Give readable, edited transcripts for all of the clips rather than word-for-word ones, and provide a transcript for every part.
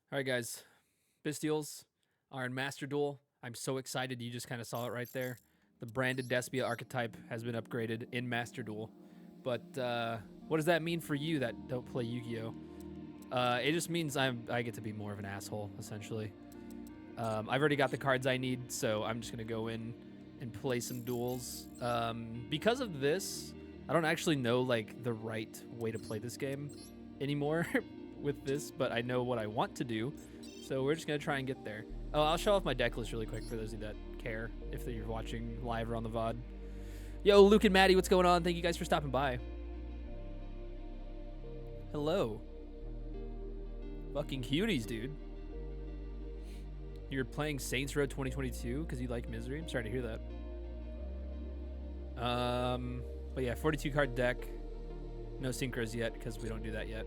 All right, guys. Bistiols are in Master Duel. I'm so excited. You just kind of saw it right there. The branded Despia archetype has been upgraded in Master Duel. But what does that mean for you that don't play Yu-Gi-Oh? It just means I get to be more of an asshole, essentially. I've already got the cards I need, so I'm just gonna go in and play some duels. Because of this, I don't actually know like the right way to play this game anymore with this, but I know what I want to do. So we're just gonna try and get there. Oh, I'll show off my deck list really quick for those of you that care if you're watching live or on the VOD. Yo, Luke and Maddie, what's going on? Thank you guys for stopping by. Hello. Fucking cuties, dude. You're playing Saints Row 2022 because you like Misery? I'm sorry to hear that. But yeah, 42 card deck. No synchros yet because we don't do that yet.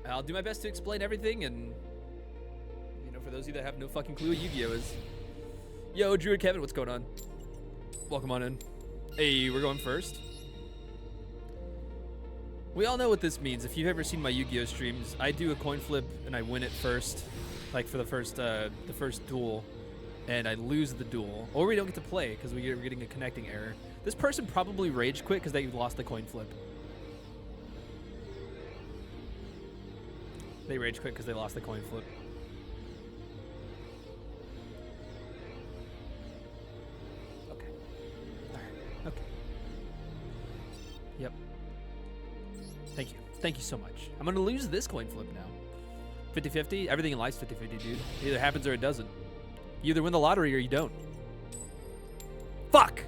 I'll do my best to explain everything, and for those of you that have no fucking clue what Yu-Gi-Oh is. Yo, Drew and Kevin, what's going on? Welcome on in. Hey, we're going first. We all know what this means. If you've ever seen my Yu-Gi-Oh streams, I do a coin flip and I win it first, like for the first duel, and I lose the duel, or we don't get to play because we're getting a connecting error. This person probably rage quit because they lost the coin flip. They rage quit because they lost the coin flip. Okay. All right. Okay. Yep. Thank you. Thank you so much. I'm going to lose this coin flip now. 50-50? Everything in life's 50-50, dude. It either happens or it doesn't. You either win the lottery or you don't. Fuck!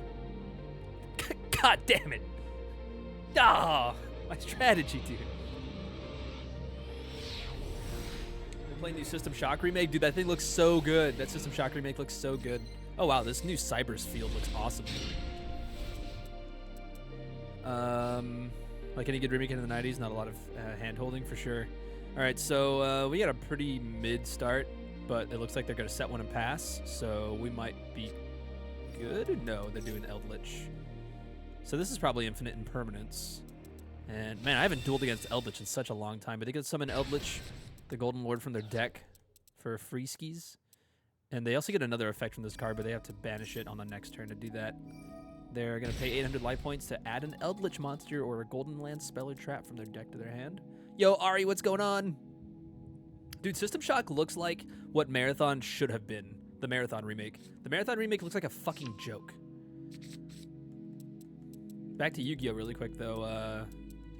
God damn it. Ah, my strategy, dude. Playing new System Shock remake, dude. That thing looks so good. That System Shock remake looks so good. Oh wow, this new Cybers field looks awesome. Like any good remake in the 90s, not a lot of hand holding for sure. All right, so we got a pretty mid start, but it looks like they're gonna set one and pass, so we might be good. No, they're doing Eldritch. So this is probably infinite impermanence. And man, I haven't dueled against Eldritch in such a long time, but they could summon Eldritch, the Golden Lord, from their deck for free skis. And they also get another effect from this card, but they have to banish it on the next turn to do that. They're going to pay 800 life points to add an Eldritch monster or a Golden Land spell or trap from their deck to their hand. Yo, Ari, what's going on? Dude, System Shock looks like what Marathon should have been. The Marathon remake. The Marathon remake looks like a fucking joke. Back to Yu-Gi-Oh really quick, though.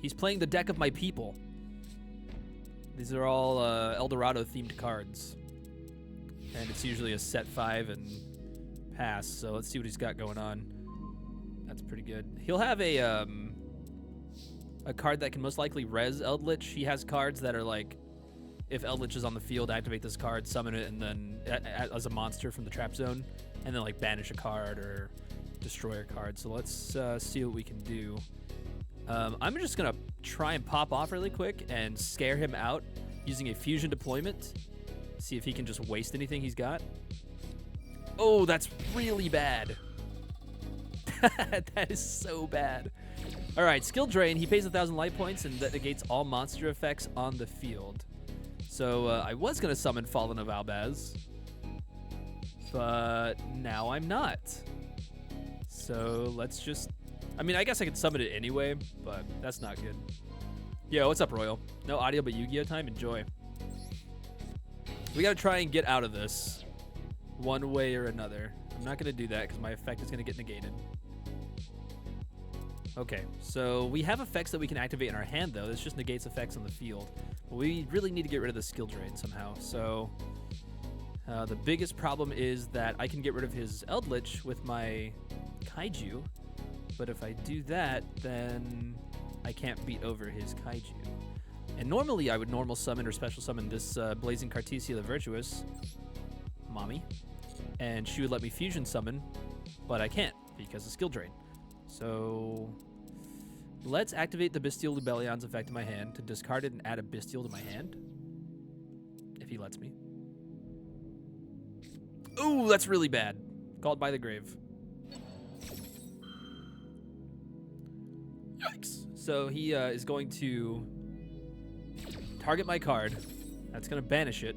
He's playing the deck of my people. These are all El Dorado-themed cards. And it's usually a set 5 and pass, so let's see what he's got going on. That's pretty good. He'll have a card that can most likely res Eldritch. He has cards that are like, if Eldritch is on the field, activate this card, summon it, and then as a monster from the trap zone, and then like banish a card or destroy a card. So let's see what we can do. I'm just going to try and pop off really quick and scare him out using a fusion deployment. See if he can just waste anything he's got. Oh, that's really bad. That is so bad. All right, skill drain. He pays 1,000 life points and that negates all monster effects on the field. So I was going to summon Fallen of Albaz, but now I'm not. So let's just... I mean, I guess I could summon it anyway, but that's not good. Yo, what's up, Royal? No audio but Yu-Gi-Oh time? Enjoy. We gotta try and get out of this one way or another. I'm not gonna do that because my effect is gonna get negated. Okay, so we have effects that we can activate in our hand, though. This just negates effects on the field. But we really need to get rid of the skill drain somehow. So the biggest problem is that I can get rid of his Eldritch with my Kaiju. But if I do that, then I can't beat over his Kaiju. And normally I would normal summon or special summon this Blazing Cartesia the Virtuous, Mommy, and she would let me fusion summon, but I can't because of skill drain. So let's activate the Bestial Lubellion's effect in my hand to discard it and add a Bestial to my hand, if he lets me. Ooh, that's really bad. Called by the grave. Yikes. So he is going to target my card That's going to banish it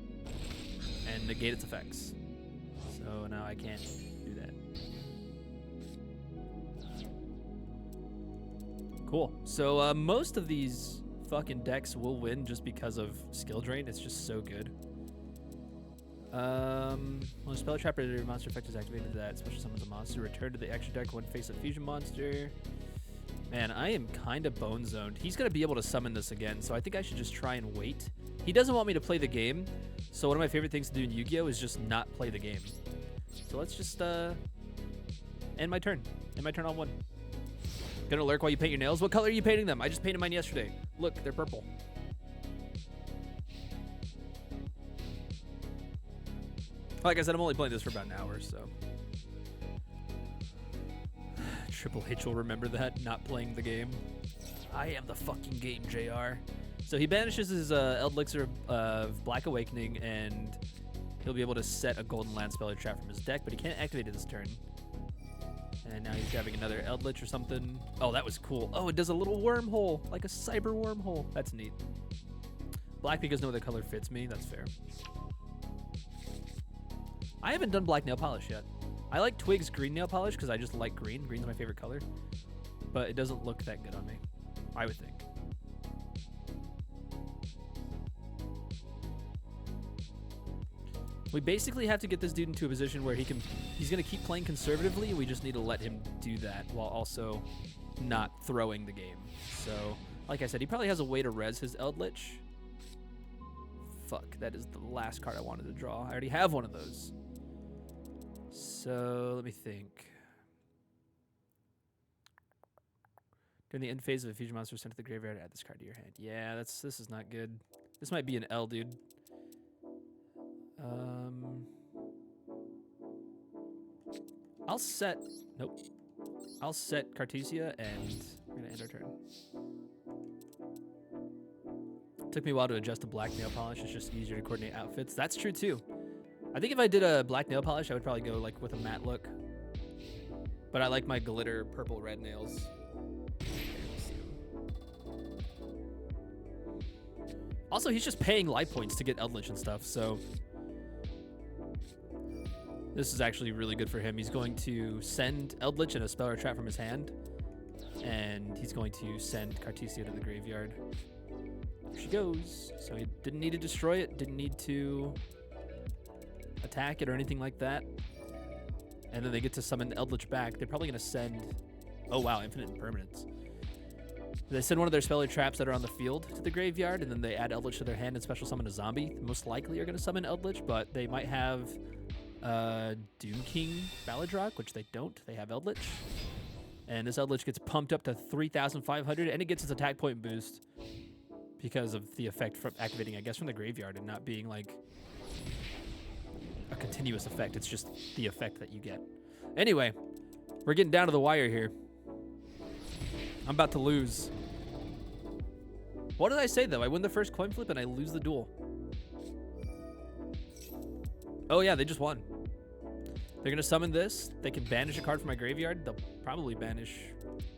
and negate its effects. So now I can't do that. Cool. So most of these fucking decks will win just because of skill drain. It's just so good. When a spell trap or monster effect is activated, that special summons a monster. Return to the extra deck when face a fusion monster. Man, I am kind of bone zoned. He's going to be able to summon this again, so I think I should just try and wait. He doesn't want me to play the game, so one of my favorite things to do in Yu-Gi-Oh! Is just not play the game. So let's just end my turn. End my turn on 1. Gonna lurk while you paint your nails? What color are you painting them? I just painted mine yesterday. Look, they're purple. Like I said, I'm only playing this for about an hour, so. Triple H will remember that, not playing the game. I am the fucking game, JR. So he banishes his Elixir of Black Awakening, and he'll be able to set a Golden Land spell or trap from his deck, but he can't activate it this turn. And now he's grabbing another Eldritch or something. Oh, that was cool. Oh, it does a little wormhole, like a cyber wormhole. That's neat. Black because no other color fits me. That's fair. I haven't done black nail polish yet. I like Twig's green nail polish because I just like green. Green's my favorite color. But it doesn't look that good on me, I would think. We basically have to get this dude into a position where he's going to keep playing conservatively. We just need to let him do that while also not throwing the game. So, like I said, he probably has a way to res his Eldritch. Fuck, that is the last card I wanted to draw. I already have one of those. So, let me think. During the end phase of a fusion monster sent to the graveyard, add this card to your hand. Yeah, this is not good. This might be an L, dude. I'll set... Nope. I'll set Cartesia, and we're going to end our turn. Took me a while to adjust to black nail polish. It's just easier to coordinate outfits. That's true, too. I think if I did a black nail polish, I would probably go like with a matte look. But I like my glitter purple-red nails. Also, he's just paying life points to get Eldritch and stuff, so... This is actually really good for him. He's going to send Eldritch and a spell or trap from his hand. And he's going to send Cartesia to the graveyard. There she goes. So he didn't need to destroy it. Didn't need to attack it or anything like that. And then they get to summon Eldritch back. They're probably going to send... Oh, wow. Infinite Impermanence. They send one of their spell or traps that are on the field to the graveyard. And then they add Eldritch to their hand and special summon a zombie. Most likely are going to summon Eldritch, but they might have... Doom King Baladrock, which they don't. They have Eldritch. And this Eldritch gets pumped up to 3,500, and it gets its attack point boost because of the effect from activating, I guess, from the graveyard and not being like a continuous effect. It's just the effect that you get. Anyway, we're getting down to the wire here. I'm about to lose. What did I say, though? I win the first coin flip and I lose the duel. Oh, yeah, they just won. They're going to summon this. They can banish a card from my graveyard. They'll probably banish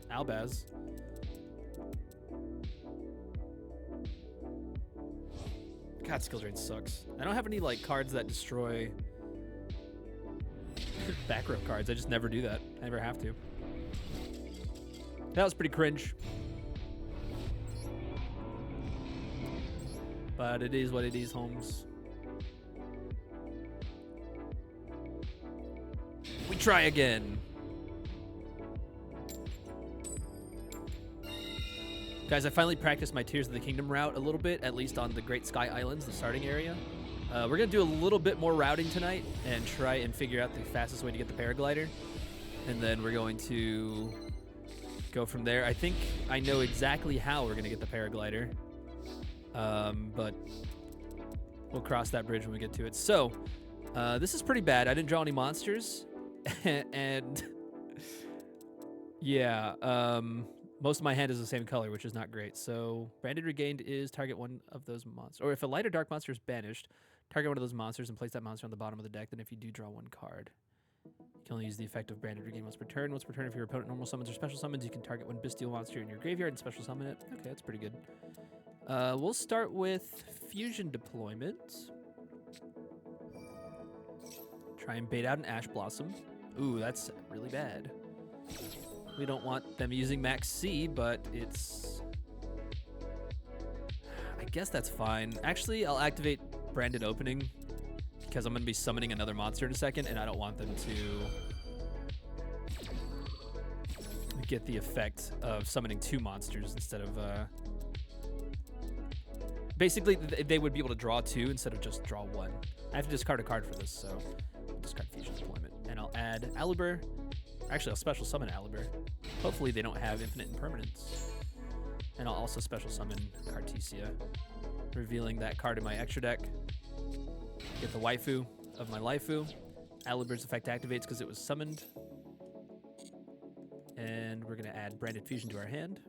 Albaz. God, skill drain sucks. I don't have any like cards that destroy back row cards. I just never do that. I never have to. That was pretty cringe. But it is what it is, Holmes. We try again. Guys, I finally practiced my Tears of the Kingdom route a little bit, at least on the Great Sky Islands, the starting area. We're going to do a little bit more routing tonight and try and figure out the fastest way to get the paraglider. And then we're going to go from there. I think I know exactly how we're going to get the paraglider. But we'll cross that bridge when we get to it. So, this is pretty bad. I didn't draw any monsters. And yeah, most of my hand is the same color, which is not great. So Branded Regained is target one of those monsters. Or if a light or dark monster is banished, target one of those monsters and place that monster on the bottom of the deck. Then if you do draw one card, you can only use the effect of Branded Regained once per turn. Once per turn, if your opponent normal summons or special summons, you can target one bestial monster in your graveyard and special summon it. Okay, that's pretty good. We'll start with fusion deployment. Try and bait out an Ash Blossom. Ooh, that's really bad. We don't want them using Max C, but it's... I guess that's fine. Actually, I'll activate Branded Opening because I'm going to be summoning another monster in a second, and I don't want them to get the effect of summoning 2 monsters instead of... Basically, they would be able to draw 2 instead of just draw 1. I have to discard a card for this, so I'll discard Fusion Deployment. And I'll add Aluber. Actually, I'll special summon Aluber. Hopefully they don't have infinite impermanence. And I'll also special summon Cartesia, revealing that card in my extra deck. Get the waifu of my Laifu. Aluber's effect activates because it was summoned. And we're going to add Branded Fusion to our hand.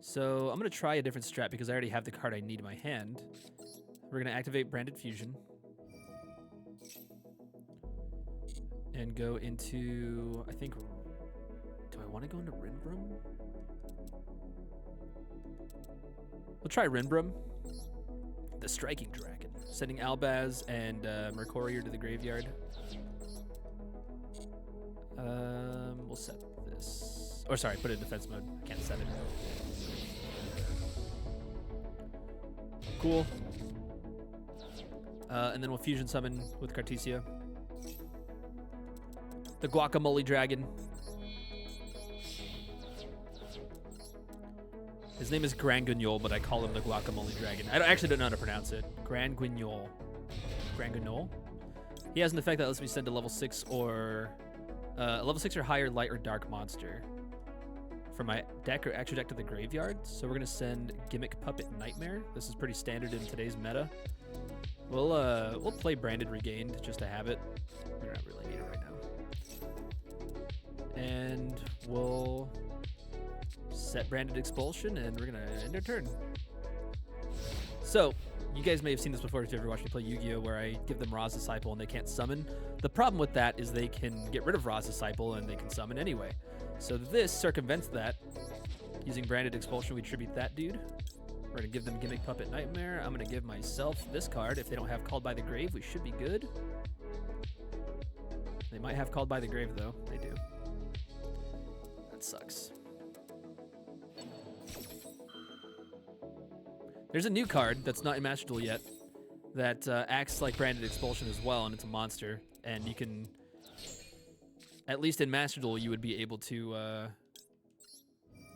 So I'm going to try a different strat because I already have the card I need in my hand. We're going to activate Branded Fusion. And go into, I think, do I want to go into Rinbrum? We'll try Rinbrum, the Striking Dragon. Sending Albaz and Mercurier to the graveyard. We'll set this. Or sorry, put it in defense mode. I can't set it. Cool. And then we'll fusion summon with Cartesia. The Guacamole Dragon. His name is Grand Guignol, but I call him the Guacamole Dragon. I actually don't know how to pronounce it. Grand Guignol. Grand Guignol? He has an effect that lets me send a level 6 or... level 6 or higher light or dark monster from my deck or extra deck to the graveyard. So we're going to send Gimmick Puppet Nightmare. This is pretty standard in today's meta. We'll play Branded Regained just to have it. We don't really need it right now. And we'll set Branded Expulsion, and we're going to end our turn. So, you guys may have seen this before if you ever watched me play Yu-Gi-Oh! Where I give them Ra's Disciple and they can't summon. The problem with that is they can get rid of Ra's Disciple and they can summon anyway. So this circumvents that. Using Branded Expulsion, we tribute that dude. We're going to give them Gimmick Puppet Nightmare. I'm going to give myself this card. If they don't have Called by the Grave, we should be good. They might have Called by the Grave, though. They do. That sucks. There's a new card that's not in Master Duel yet that acts like Branded Expulsion as well, and it's a monster. And you can, at least in Master Duel, you would be able to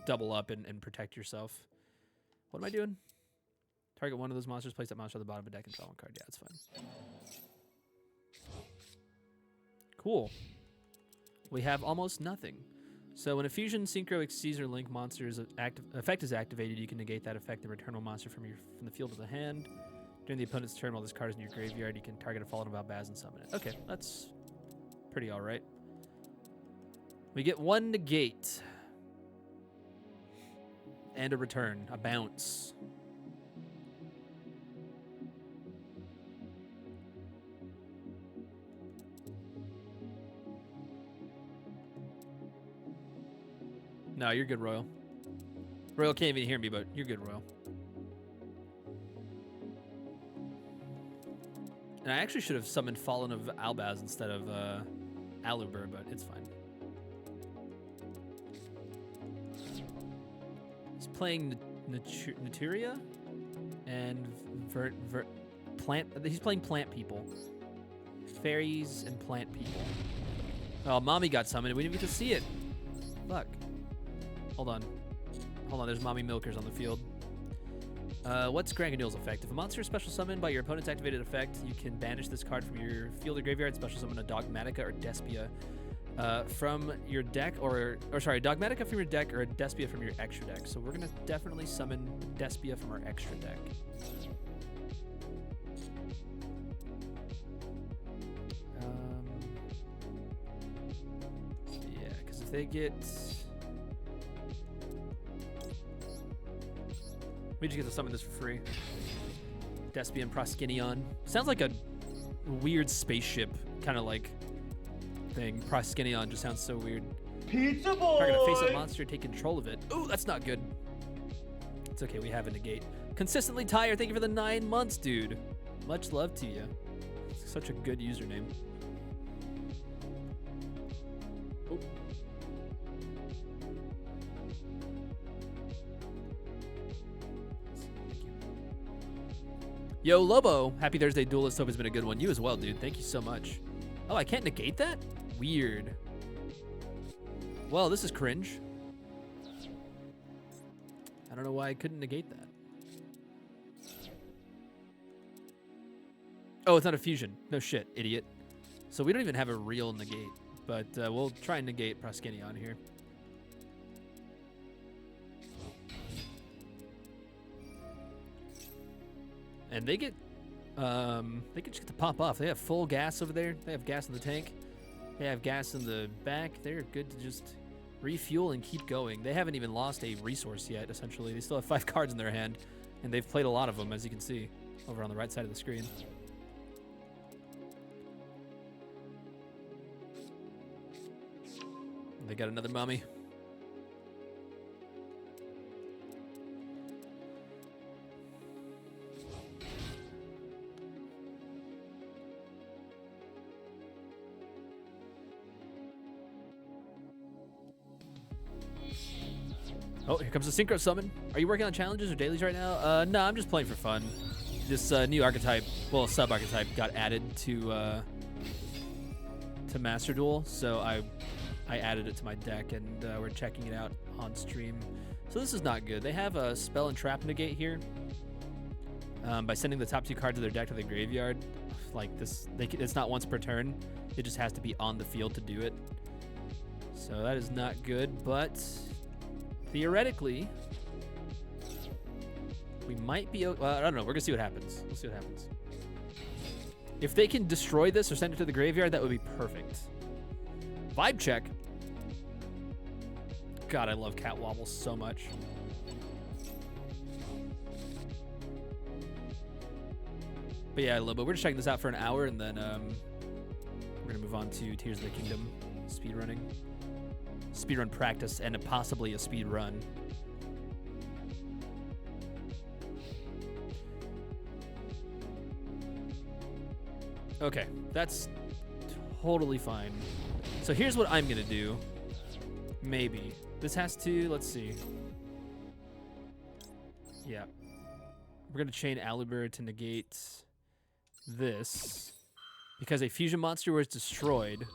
double up and protect yourself. What am I doing? Target one of those monsters, place that monster on the bottom of the deck and draw one card. Yeah, that's fine. Cool. We have almost nothing. So when a Fusion, Synchro, Exceeds, or Link monster's effect is activated, you can negate that effect and return one monster from the field to the hand. During the opponent's turn, while this card is in your graveyard, you can target a Fallen of Albaz and summon it. Okay, that's pretty alright. We get one negate. And a return, a bounce. No, you're good, Royal. Royal can't even hear me, but you're good, Royal. And I actually should have summoned Fallen of Albaz instead of Aluber, but it's fine. He's playing Naturia and he's playing Plant People. Fairies and Plant People. Oh, Mommy got summoned. We didn't get to see it. Fuck. Hold on. Hold on, there's Mommy Milkers on the field. What's Grand Guignol's effect? If a monster is special summoned by your opponent's activated effect, you can banish this card from your field or graveyard, special summon a Dogmatica or Despia from your deck, or sorry, Dogmatica from your deck or a Despia from your extra deck. So we're gonna definitely summon Despia from our extra deck. Yeah, because if they get... We just get to summon this for free. Despia and Proskinion. Sounds like a weird spaceship kind of like thing. Proskinion just sounds so weird. Pizza boy! Target a face-up monster, take control of it. Ooh, that's not good. It's okay, we have a negate. Consistently Tired, thank you for the 9 months, dude. Much love to you. It's such a good username. Oh. Yo, Lobo, happy Thursday, Duelist. Hope it's been a good one. You as well, dude. Thank you so much. Oh, I can't negate that? Weird. Well, this is cringe. I don't know why I couldn't negate that. Oh, it's not a fusion. No shit, idiot. So we don't even have a real negate, but we'll try and negate Proskenion here. And they just get to pop off. They have full gas over there. They have gas in the tank. They have gas in the back. They're good to just refuel and keep going. They haven't even lost a resource yet, essentially. They still have 5 cards in their hand, and they've played a lot of them, as you can see, over on the right side of the screen. They got another mummy. Oh, here comes the synchro summon. Are you working on challenges or dailies right now? No, I'm just playing for fun. This new archetype, well, sub-archetype got added to Master Duel, so I added it to my deck, and we're checking it out on stream. So this is not good. They have a spell and trap negate here. By sending the top 2 cards of their deck to the graveyard, like this, it's not once per turn. It just has to be on the field to do it. So that is not good, but theoretically, we might be, I don't know, we're gonna see what happens. We'll see what happens. If they can destroy this or send it to the graveyard, that would be perfect. Vibe check. God, I love Cat Wobble so much. But yeah, Lobo, we're just checking this out for an hour, and then we're gonna move on to Tears of the Kingdom speedrunning. Speedrun practice and possibly a speed run. Okay, that's totally fine. So here's what I'm gonna do. Maybe. This has to, let's see. Yeah. We're gonna chain Alibur to negate this. Because a fusion monster was destroyed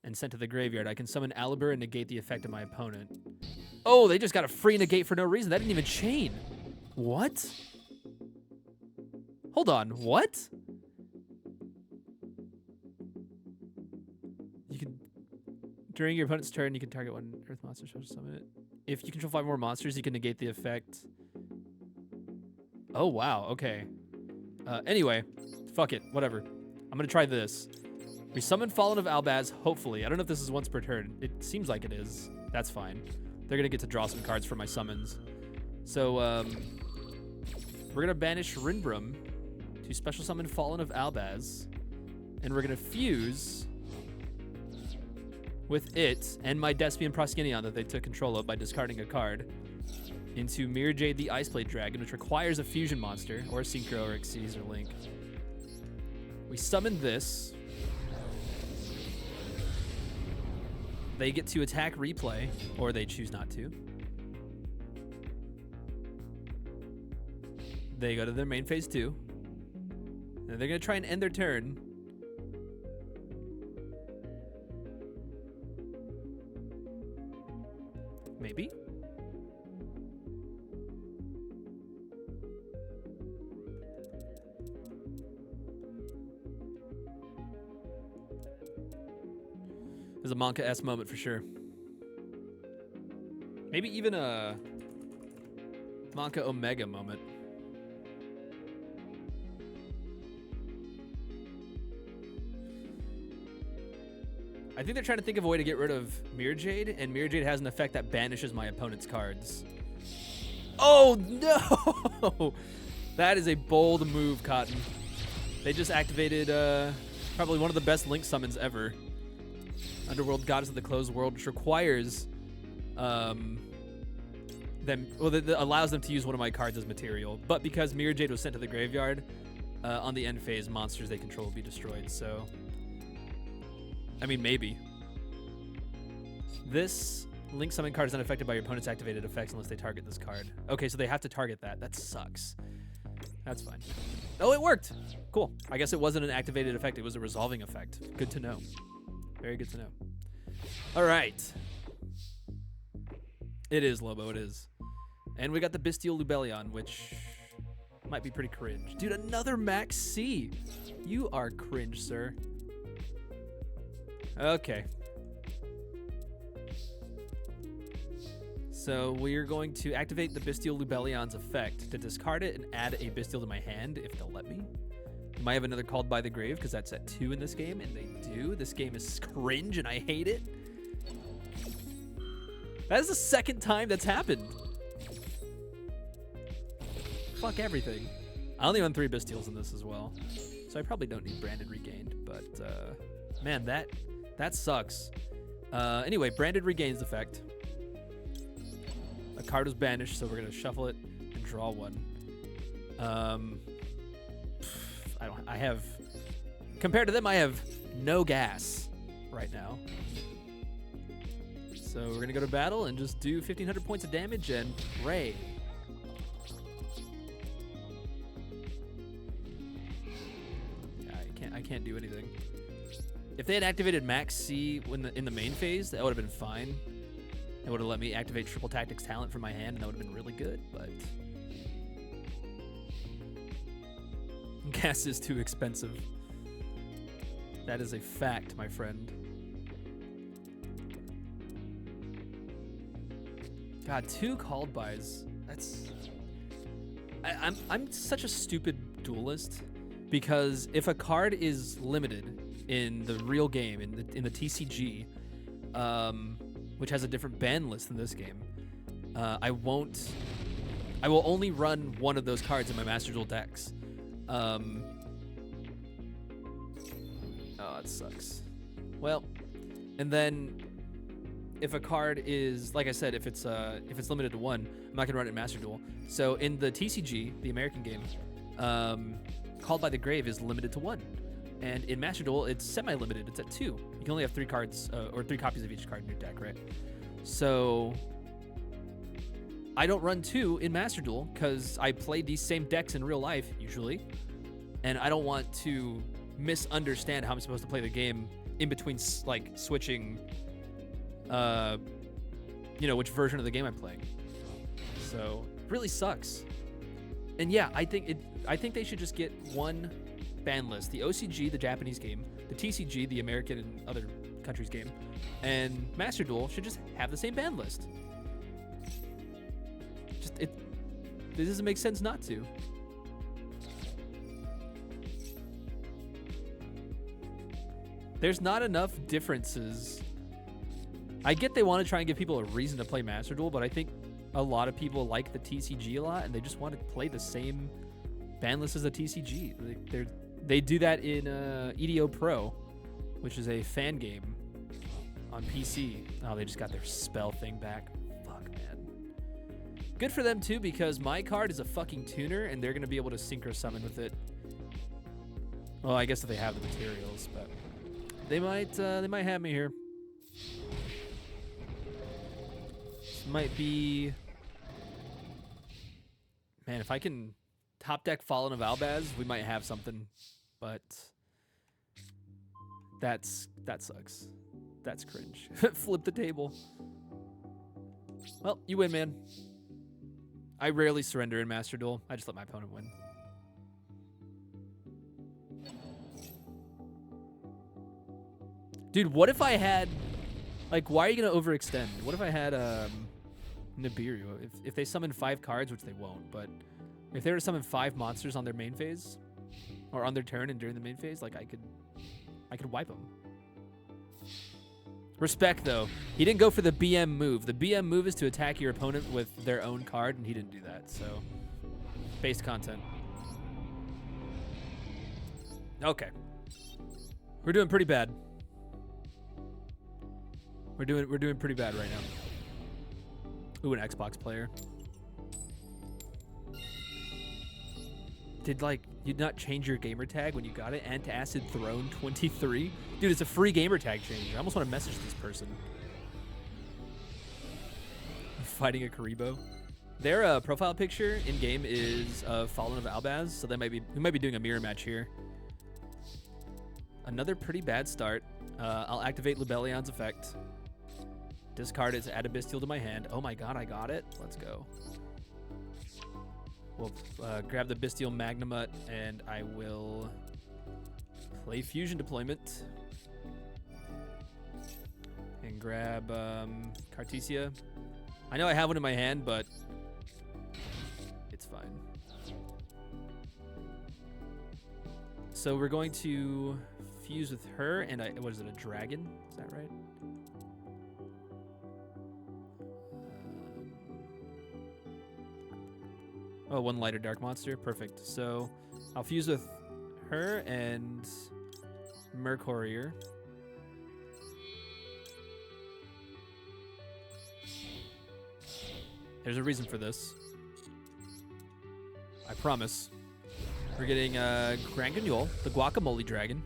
and sent to the graveyard, I can summon Alibur and negate the effect of my opponent. Oh, they just got a free negate for no reason. That didn't even chain. What? Hold on, what? You can, during your opponent's turn, you can target one earth monster, so summon it. If you control 5 more monsters, you can negate the effect. Oh, wow, okay. Anyway, fuck it, whatever. I'm gonna try this. We summon Fallen of Albaz, hopefully. I don't know if this is once per turn. It seems like it is. That's fine. They're gonna get to draw some cards for my summons. So, we're gonna banish Rinbrum to special summon Fallen of Albaz. And we're gonna fuse with it and my Despian Proskenion that they took control of by discarding a card into Mirror Jade the Iceblade Dragon, which requires a fusion monster, or a Synchro, or Xyz, or Link. We summon this. They get to attack replay, or they choose not to. They go to their main phase 2. And they're going to try and end their turn. Maybe? It was a Monka-esque moment for sure. Maybe even a Monka Omega moment. I think they're trying to think of a way to get rid of Mirror Jade, and Mirror Jade has an effect that banishes my opponent's cards. Oh no! That is a bold move, Cotton. They just activated probably one of the best Link summons ever. Underworld Goddess of the Closed World, which requires them, well, that allows them to use one of my cards as material. But because Mirror Jade was sent to the graveyard, on the end phase, monsters they control will be destroyed. So, I mean, maybe. This Link Summon card is unaffected by your opponent's activated effects unless they target this card. Okay, so they have to target that. That sucks. That's fine. Oh, it worked. Cool. I guess it wasn't an activated effect. It was a resolving effect. Good to know. Very good to know. All right. It is, Lobo. It is. And we got the Bestial Lubellion, which might be pretty cringe. Dude, another Max C. You are cringe, sir. Okay. So we're going to activate the Bestial Lubellion's effect to discard it and add a Bestial to my hand, if they'll let me. You might have another Called by the Grave, because that's at 2 in this game, and they do. This game is cringe, and I hate it. That is the second time that's happened. Fuck everything. I only own 3 Bestials in this as well, so I probably don't need Branded Regained, but man, that sucks. Anyway, Branded Regains effect. A card was banished, so we're gonna shuffle it and draw one. I have, compared to them, I have no gas right now. So we're gonna go to battle and just do 1,500 points of damage and pray. I can't do anything. If they had activated Max C in the main phase, that would have been fine. It would have let me activate Triple Tactics Talent from my hand, and that would have been really good, but gas is too expensive. That is a fact, my friend. God, 2 called bys. That's... I'm such a stupid duelist, because if a card is limited in the real game, in the TCG, which has a different ban list than this game, I will only run one of those cards in my Master Duel decks. Oh, it sucks. Well, and then if a card is, like I said, if it's limited to 1, I'm not gonna run it in Master Duel. So in the TCG, the American game, Called by the Grave is limited to 1. And in Master Duel, it's semi-limited. It's at 2. You can only have 3 cards, or 3 copies of each card in your deck, right? So I don't run 2 in Master Duel because I play these same decks in real life, usually. And I don't want to misunderstand how I'm supposed to play the game in between, like, switching, which version of the game I'm playing. So it really sucks. And yeah, I think they should just get one ban list: the OCG, the Japanese game, the TCG, the American and other countries game, and Master Duel should just have the same ban list. It doesn't make sense not to. There's not enough differences. I get they want to try and give people a reason to play Master Duel, but I think a lot of people like the TCG a lot, and they just want to play the same ban list as the TCG. They do that in EDO Pro, which is a fan game on PC. Oh, they just got their spell thing back. Fuck, man. Good for them, too, because my card is a fucking tuner, and they're going to be able to synchro summon with it. Well, I guess if they have the materials, but they might have me here. This might be... Man, if I can top deck Fallen of Albaz, we might have something, but that sucks. That's cringe. Flip the table. Well, you win, man. I rarely surrender in Master Duel. I just let my opponent win. Dude, what if I had... Like, why are you going to overextend? What if I had Nibiru? If they summon 5 cards, which they won't, but if they were to summon 5 monsters on their main phase, or on their turn and during the main phase, like, I could wipe them. Respect, though. He didn't go for the BM move. The BM move is to attack your opponent with their own card, and he didn't do that, so... Base content. Okay. We're doing pretty bad. We're doing pretty bad right now. Ooh, an Xbox player. Did, like, you not change your gamer tag when you got it? Antacid Throne 23? Dude, it's a free gamer tag change. I almost want to message this person. Fighting a Karibo. Their profile picture in-game is Fallen of Albaz, so we might be doing a mirror match here. Another pretty bad start. I'll activate Lubellion's effect. Discard it to add a Bestial to my hand. Oh my god, I got it. Let's go. We'll grab the Bestial Magnamut, and I will play Fusion Deployment. And grab Cartesia. I know I have one in my hand, but it's fine. So we're going to fuse with her, and what is it, a dragon? Is that right? Oh, one lighter dark monster. Perfect. So I'll fuse with her and Mercourier. There's a reason for this. I promise. We're getting Grand Guignol, the Guacamole Dragon.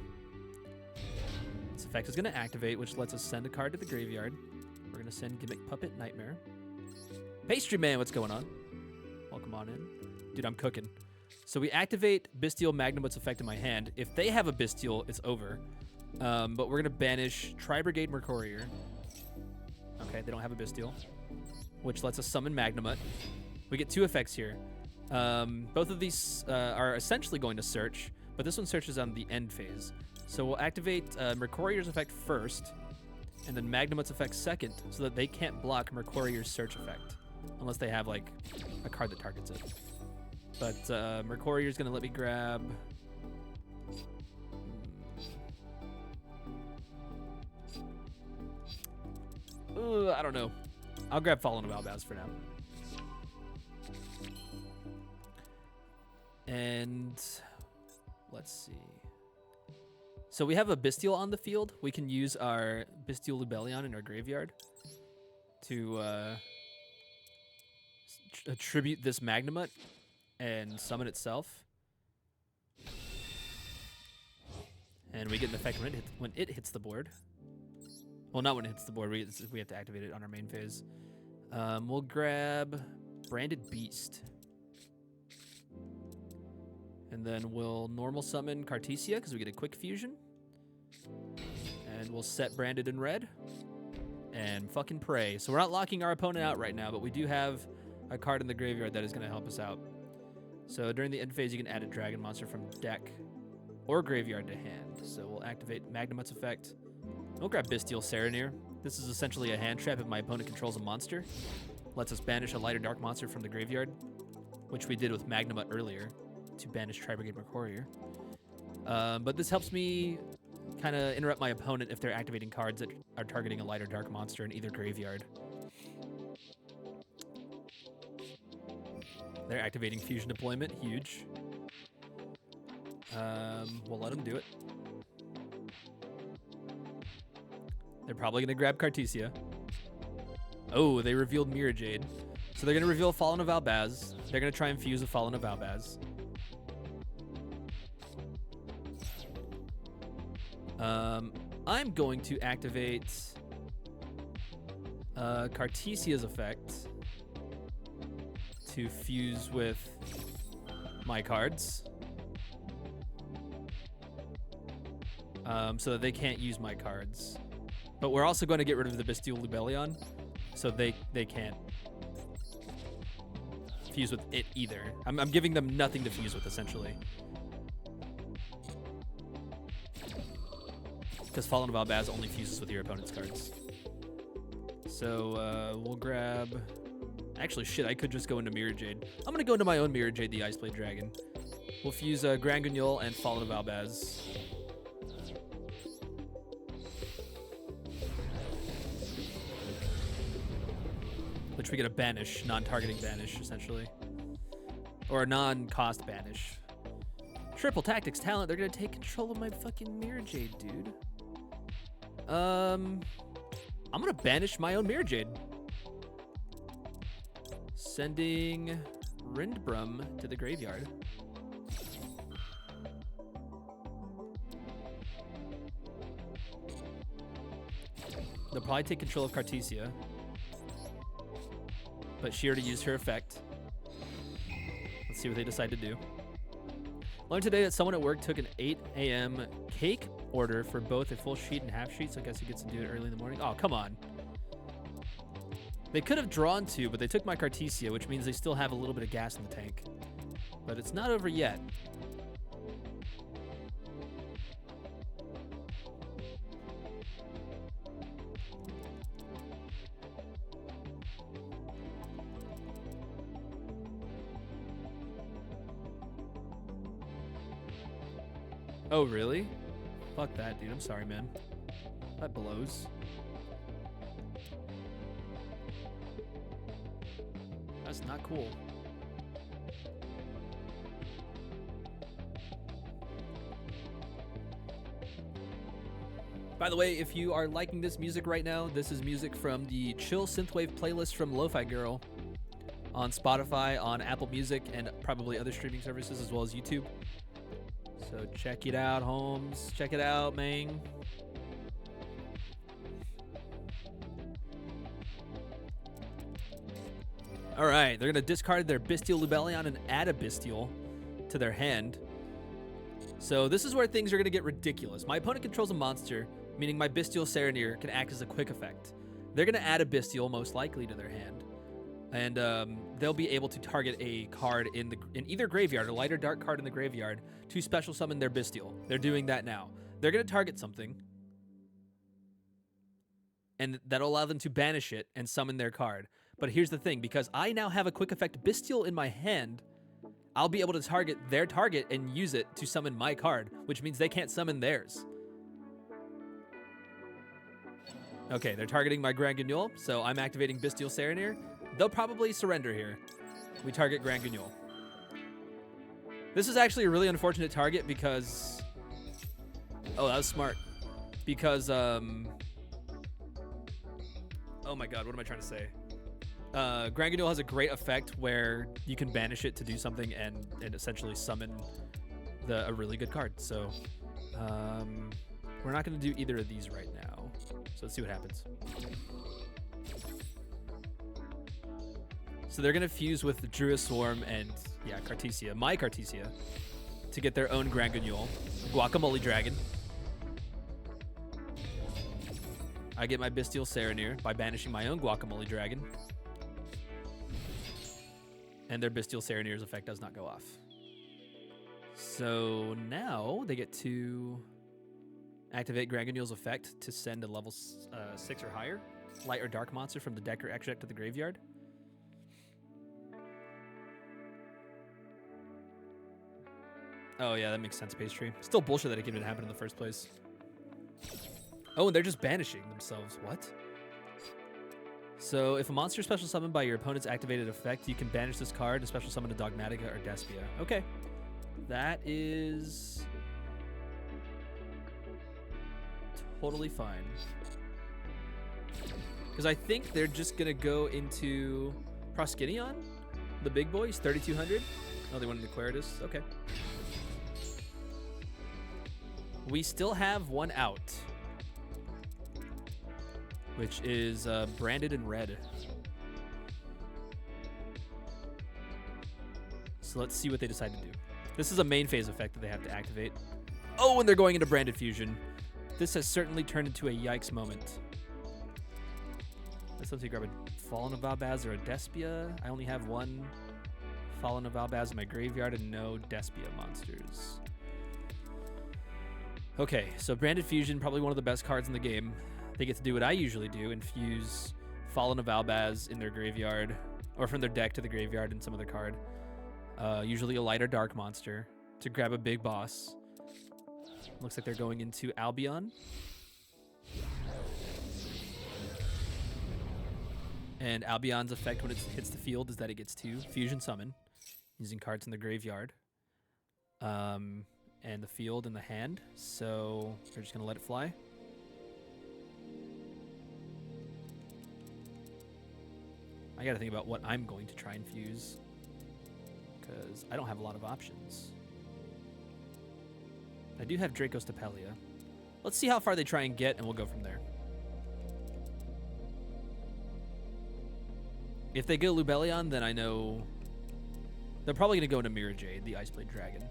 Its effect is going to activate, which lets us send a card to the graveyard. We're going to send Gimmick Puppet Nightmare. Pastry Man, what's going on? Welcome on in. Dude, I'm cooking. So we activate Bestial Magnamut's effect in my hand. If they have a Bestial, it's over. But we're going to banish Tri-Brigade Mercourier. Okay, they don't have a Bestial, which lets us summon Magnamut. We get two effects here. Both of these are essentially going to search, but this one searches on the end phase. So we'll activate Mercourier's effect first, and then Magnamut's effect second, so that they can't block Mercourier's search effect, unless they have like a card that targets it. But Mercourier's gonna let me grab. I don't know. I'll grab Fallen of Albaz for now. And let's see. So we have a Bestial on the field. We can use our Bestial Lubellion in our graveyard to attribute this Magnamut and summon itself. And we get an effect when it hits the board. Well, not when it hits the board. We have to activate it on our main phase. We'll grab Branded Beast. And then we'll normal summon Cartesia because we get a quick fusion. And we'll set Branded in red. And fucking pray. So we're not locking our opponent out right now, but we do have a card in the graveyard that is going to help us out. So during the end phase, you can add a dragon monster from deck or graveyard to hand. So we'll activate Magnamut's effect. We'll grab Bestial Serenir. This is essentially a hand trap if my opponent controls a monster. Lets us banish a lighter dark monster from the graveyard, which we did with Magnamut earlier to banish Tri-Brigade Mercourier. But this helps me kind of interrupt my opponent if they're activating cards that are targeting a lighter dark monster in either graveyard. They're activating Fusion Deployment, huge. We'll let them do it. They're probably going to grab Cartesia. Oh, they revealed Mirror Jade. So they're going to reveal Fallen of Albaz. They're going to try and fuse with Fallen of Albaz. I'm going to activate Cartesia's effect to fuse with my cards. So that they can't use my cards. But we're also going to get rid of the Bestial Lubellion, so they can't fuse with it either. I'm giving them nothing to fuse with, essentially. Because Fallen of Albaz only fuses with your opponent's cards. So we'll grab... Actually, shit, I could just go into Mirror Jade. I'm going to go into my own Mirror Jade, the Iceblade Dragon. We'll fuse Grand Guignol and Fallen of Albaz. Which we get a banish, non-targeting banish, essentially. Or a non-cost banish. Triple Tactics Talent, they're going to take control of my fucking Mirror Jade, dude. I'm going to banish my own Mirror Jade. Sending Rindbrum to the graveyard. They'll probably take control of Cartesia. But she already used her effect. Let's see what they decide to do. Learned today that someone at work took an 8 a.m. cake order for both a full sheet and half sheet, so I guess he gets to do it early in the morning. Oh, come on. They could have drawn 2, but they took my Cartesia, which means they still have a little bit of gas in the tank. But it's not over yet. Oh, really? Fuck that, dude. I'm sorry, man. That blows. That's not cool. By the way, if you are liking this music right now, this is music from the Chill Synthwave playlist from Lo-Fi Girl on Spotify, on Apple Music, and probably other streaming services as well as YouTube. So check it out, Holmes. Check it out, man. All right, they're going to discard their Bestial Lubellion and add a Bestial to their hand. So this is where things are going to get ridiculous. My opponent controls a monster, meaning my Bestial Serenir can act as a quick effect. They're going to add a Bestial, most likely, to their hand. And they'll be able to target a card in either graveyard, a light or dark card in the graveyard, to special summon their Bestial. They're doing that now. They're going to target something, and that'll allow them to banish it and summon their card. But here's the thing, because I now have a quick effect Bestial in my hand, I'll be able to target their target and use it to summon my card, which means they can't summon theirs. Okay, they're targeting my Grand Guignol, so I'm activating Bestial Serenir. They'll probably surrender here. We target Grand Guignol. This is actually a really unfortunate target because... Oh, that was smart. Because, oh my god, what am I trying to say? Grand Guignol has a great effect where you can banish it to do something and essentially summon a really good card. So, we're not going to do either of these right now. So let's see what happens. So they're going to fuse with the Druid Swarm and, yeah, Cartesia, my Cartesia, to get their own Grand Guignol. Guacamole Dragon. I get my Bestial Serenir by banishing my own Guacamole Dragon. And their Bestial Serenir's effect does not go off. So now they get to activate Grand Guignol's effect to send a level 6 or higher light or dark monster from the deck or extra deck to the graveyard. Oh yeah, that makes sense, Pastry. Still bullshit that it even happened in the first place. Oh, and they're just banishing themselves. What? So if a monster is special summoned by your opponent's activated effect, you can banish this card and special summon a Dogmatica or Despia. Okay. That is totally fine. Because I think they're just going to go into Proskinion, the big boys, 3,200. Oh, they wanted Aquarius. Okay. We still have one out, which is branded in red. So let's see what they decide to do. This is a main phase effect that they have to activate. Oh, and they're going into Branded Fusion. This has certainly turned into a yikes moment. Let's grab a Fallen of Valbaz or a Despia. I only have one Fallen of Valbaz in my graveyard and no Despia monsters. Okay, so Branded Fusion, probably one of the best cards in the game. They get to do what I usually do, infuse Fallen of Valbaz in their graveyard, or from their deck to the graveyard in some other card. Usually a light or dark monster to grab a big boss. Looks like they're going into Albion. And Albion's effect when it hits the field is that it gets to Fusion Summon, using cards in the graveyard. And the field and the hand, so we're just going to let it fly. I got to think about what I'm going to try and fuse, because I don't have a lot of options. I do have Draco's Tapelia. Let's see how far they try and get, and we'll go from there. If they go Lubellion, then I know they're probably going to go into Mirror Jade, the Iceblade Dragon.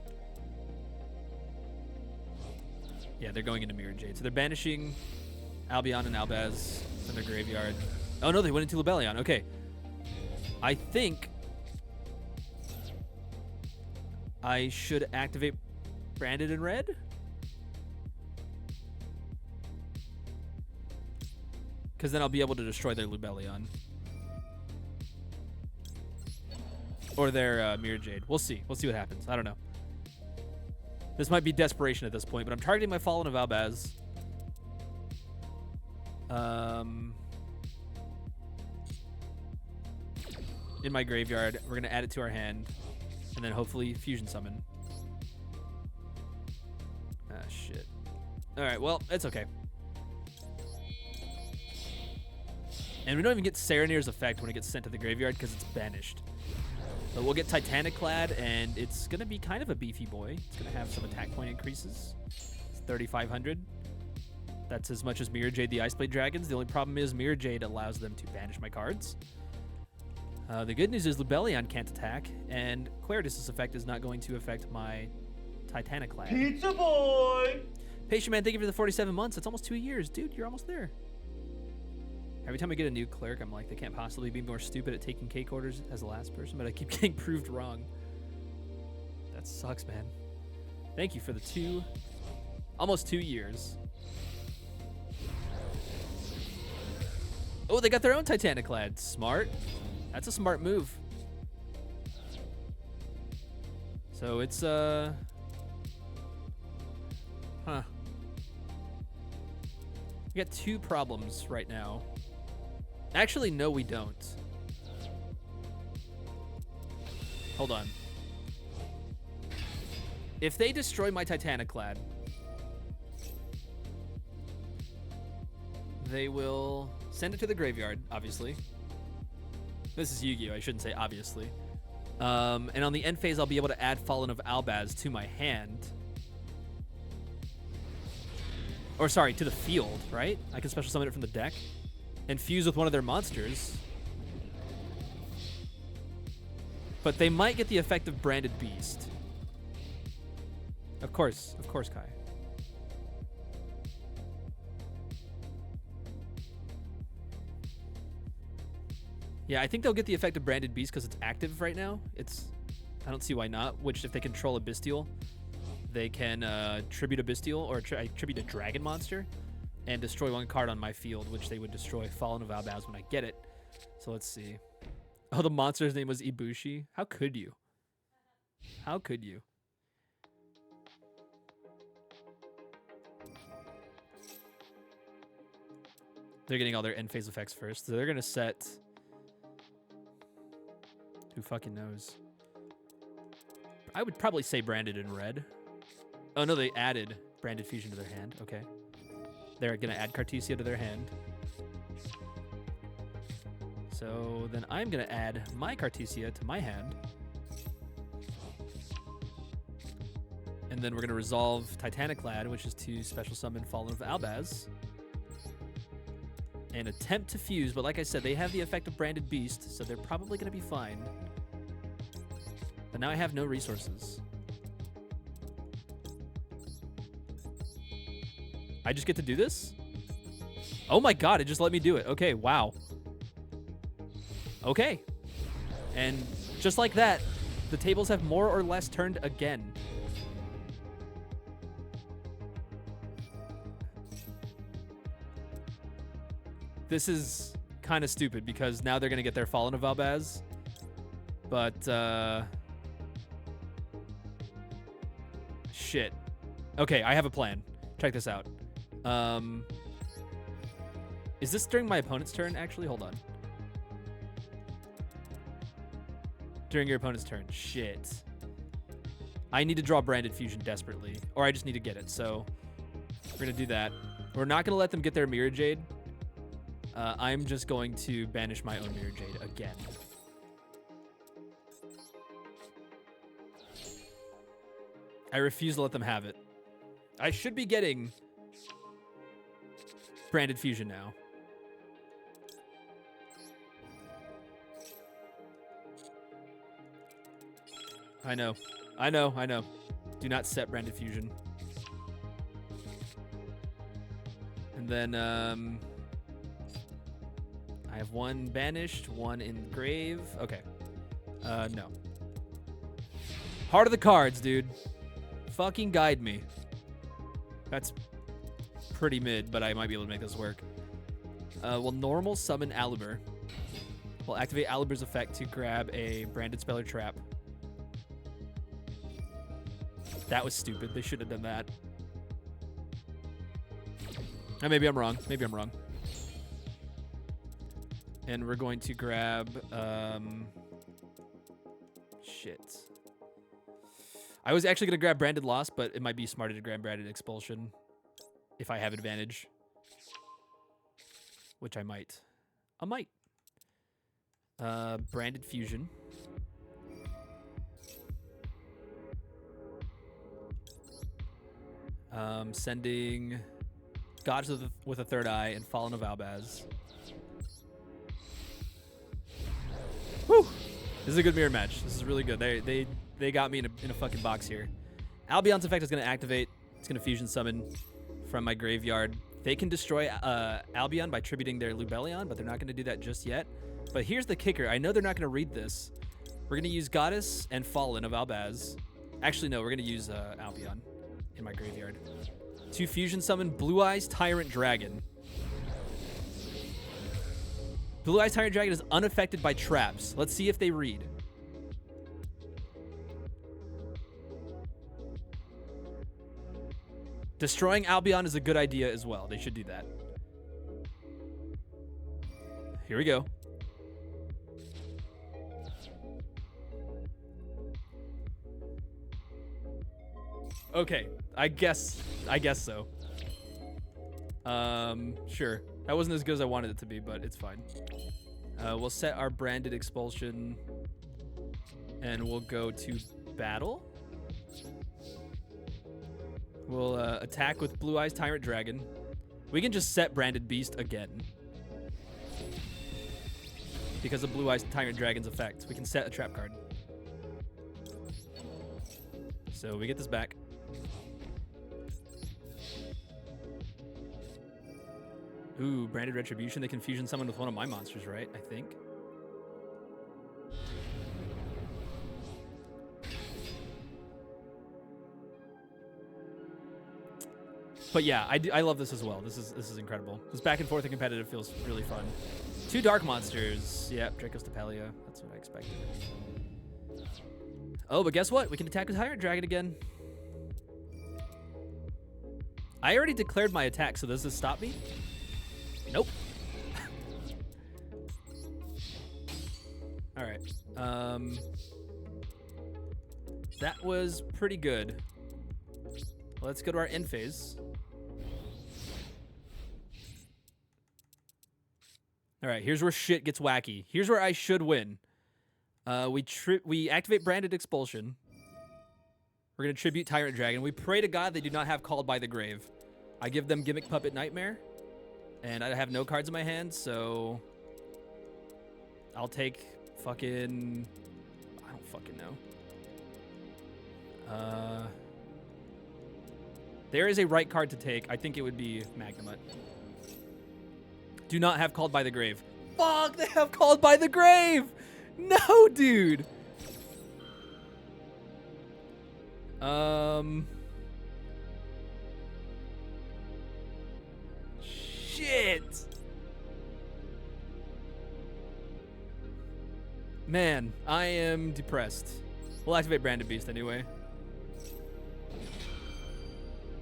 Yeah, they're going into Mirror Jade. So they're banishing Albion and Albaz from their graveyard. Oh, no, they went into Lubellion. Okay. I think I should activate Branded in Red. Because then I'll be able to destroy their Lubellion. Or their Mirror Jade. We'll see. We'll see what happens. I don't know. This might be desperation at this point, but I'm targeting my Fallen of Albaz. In my graveyard. We're going to add it to our hand. And then hopefully Fusion Summon. Ah, shit. Alright, well, it's okay. And we don't even get Serenier's effect when it gets sent to the graveyard because it's banished. But we'll get Titaniclad, and it's going to be kind of a beefy boy. It's going to have some attack point increases. It's 3,500. That's as much as Mirror Jade the Iceblade Dragons. The only problem is Mirror Jade allows them to banish my cards. The good news is Lubellion can't attack, and Queritus' effect is not going to affect my Titaniclad. Pizza boy! Patient Man, thank you for the 47 months. It's almost 2 years. Dude, you're almost there. Every time I get a new cleric, I'm like, they can't possibly be more stupid at taking cake orders as the last person, but I keep getting proved wrong. That sucks, man. Thank you for the almost 2 years. Oh, they got their own Titaniclad. Smart. That's a smart move. So it's, Huh. We got 2 problems right now. Actually, no, we don't. Hold on. If they destroy my Titaniclad, they will send it to the graveyard, obviously. This is Yu-Gi-Oh! I shouldn't say obviously. And on the end phase, I'll be able to add Fallen of Albaz to my hand. Or sorry, to the field, right? I can special summon it from the deck and fuse with one of their monsters. But they might get the effect of Branded Beast. Of course, Kai. Yeah, I think they'll get the effect of Branded Beast because it's active right now. I don't see why not, which if they control a Bestial, they can tribute a Bestial or tribute a Dragon monster and destroy 1 card on my field, which they would destroy Fallen of Albaz when I get it. So let's see. Oh, the monster's name was Ibushi? How could you? How could you? They're getting all their end phase effects first. So they're going to set... Who fucking knows? I would probably say Branded in Red. Oh, no, they added Branded Fusion to their hand. Okay. They're going to add Cartesia to their hand. So then I'm going to add my Cartesia to my hand. And then we're going to resolve Titaniclad, which is to special summon Fallen of Albaz. And attempt to fuse, but like I said, they have the effect of Branded Beast, so they're probably going to be fine. But now I have no resources. I just get to do this? Oh my god, it just let me do it. Okay, wow. Okay. And just like that, the tables have more or less turned again. This is kind of stupid because now they're going to get their Fallen of Albaz. But, shit. Okay, I have a plan. Check this out. Is this during my opponent's turn, actually? Hold on. During your opponent's turn. Shit. I need to draw Branded Fusion desperately. Or I just need to get it, so we're going to do that. We're not going to let them get their Mirror Jade. I'm just going to banish my own Mirror Jade again. I refuse to let them have it. I should be getting Branded Fusion now. I know. I know. I know. Do not set Branded Fusion. And then, I have one banished, one in grave. Okay. No. Heart of the cards, dude. Fucking guide me. That's pretty mid, but I might be able to make this work. We'll normal summon Alibur. We'll activate Alibur's effect to grab a Branded Spell or Trap. That was stupid. They should have done that. Maybe I'm wrong. Maybe I'm wrong. And we're going to grab... shit. I was actually going to grab Branded Loss, but it might be smarter to grab Branded Expulsion if I have advantage. Which I might. I might. Branded Fusion. Sending Gods with a Third Eye and Fallen of Albaz. Whew! This is a good mirror match. This is really good. They got me in a fucking box here. Albion's effect is going to activate. It's going to fusion summon from my graveyard. They can destroy Albion by tributing their Lubellion, but they're not going to do that just yet. But here's the kicker. I know they're not going to read this. We're going to use Goddess and Fallen of Albaz. Actually, no. We're going to use Albion in my graveyard. To fusion summon Blue Eyes Tyrant Dragon. Blue Eyes Tyrant Dragon is unaffected by traps. Let's see if they read. Destroying Albion is a good idea as well. They should do that. Here we go. Okay, I guess so. Sure. That wasn't as good as I wanted it to be, but it's fine. We'll set our Branded Expulsion, and we'll go to battle. We'll attack with Blue Eyes Tyrant Dragon. We can just set Branded Beast again. Because of Blue Eyes Tyrant Dragon's effect. We can set a trap card. So we get this back. Ooh, Branded Retribution. They can fusion summon with one of my monsters, right? I think. But yeah, I love this as well. This is incredible. This back and forth and competitive feels really fun. 2 dark monsters. Yep, Dracos Tapelia. That's what I expected. Oh, but guess what? We can attack with Tyrant Dragon again. I already declared my attack, so does this stop me? Nope. All right. That was pretty good. Let's go to our end phase. All right, here's where shit gets wacky. Here's where I should win. We activate Branded Expulsion. We're going to tribute Tyrant Dragon. We pray to God they do not have Called by the Grave. I give them Gimmick Puppet Nightmare. And I have no cards in my hand, so... I'll take fucking... I don't fucking know. There is a right card to take. I think it would be Magnemite. Do not have Called by the Grave. Fuck, they have Called by the Grave! No, dude! Shit! Man, I am depressed. We'll activate Branded Beast anyway.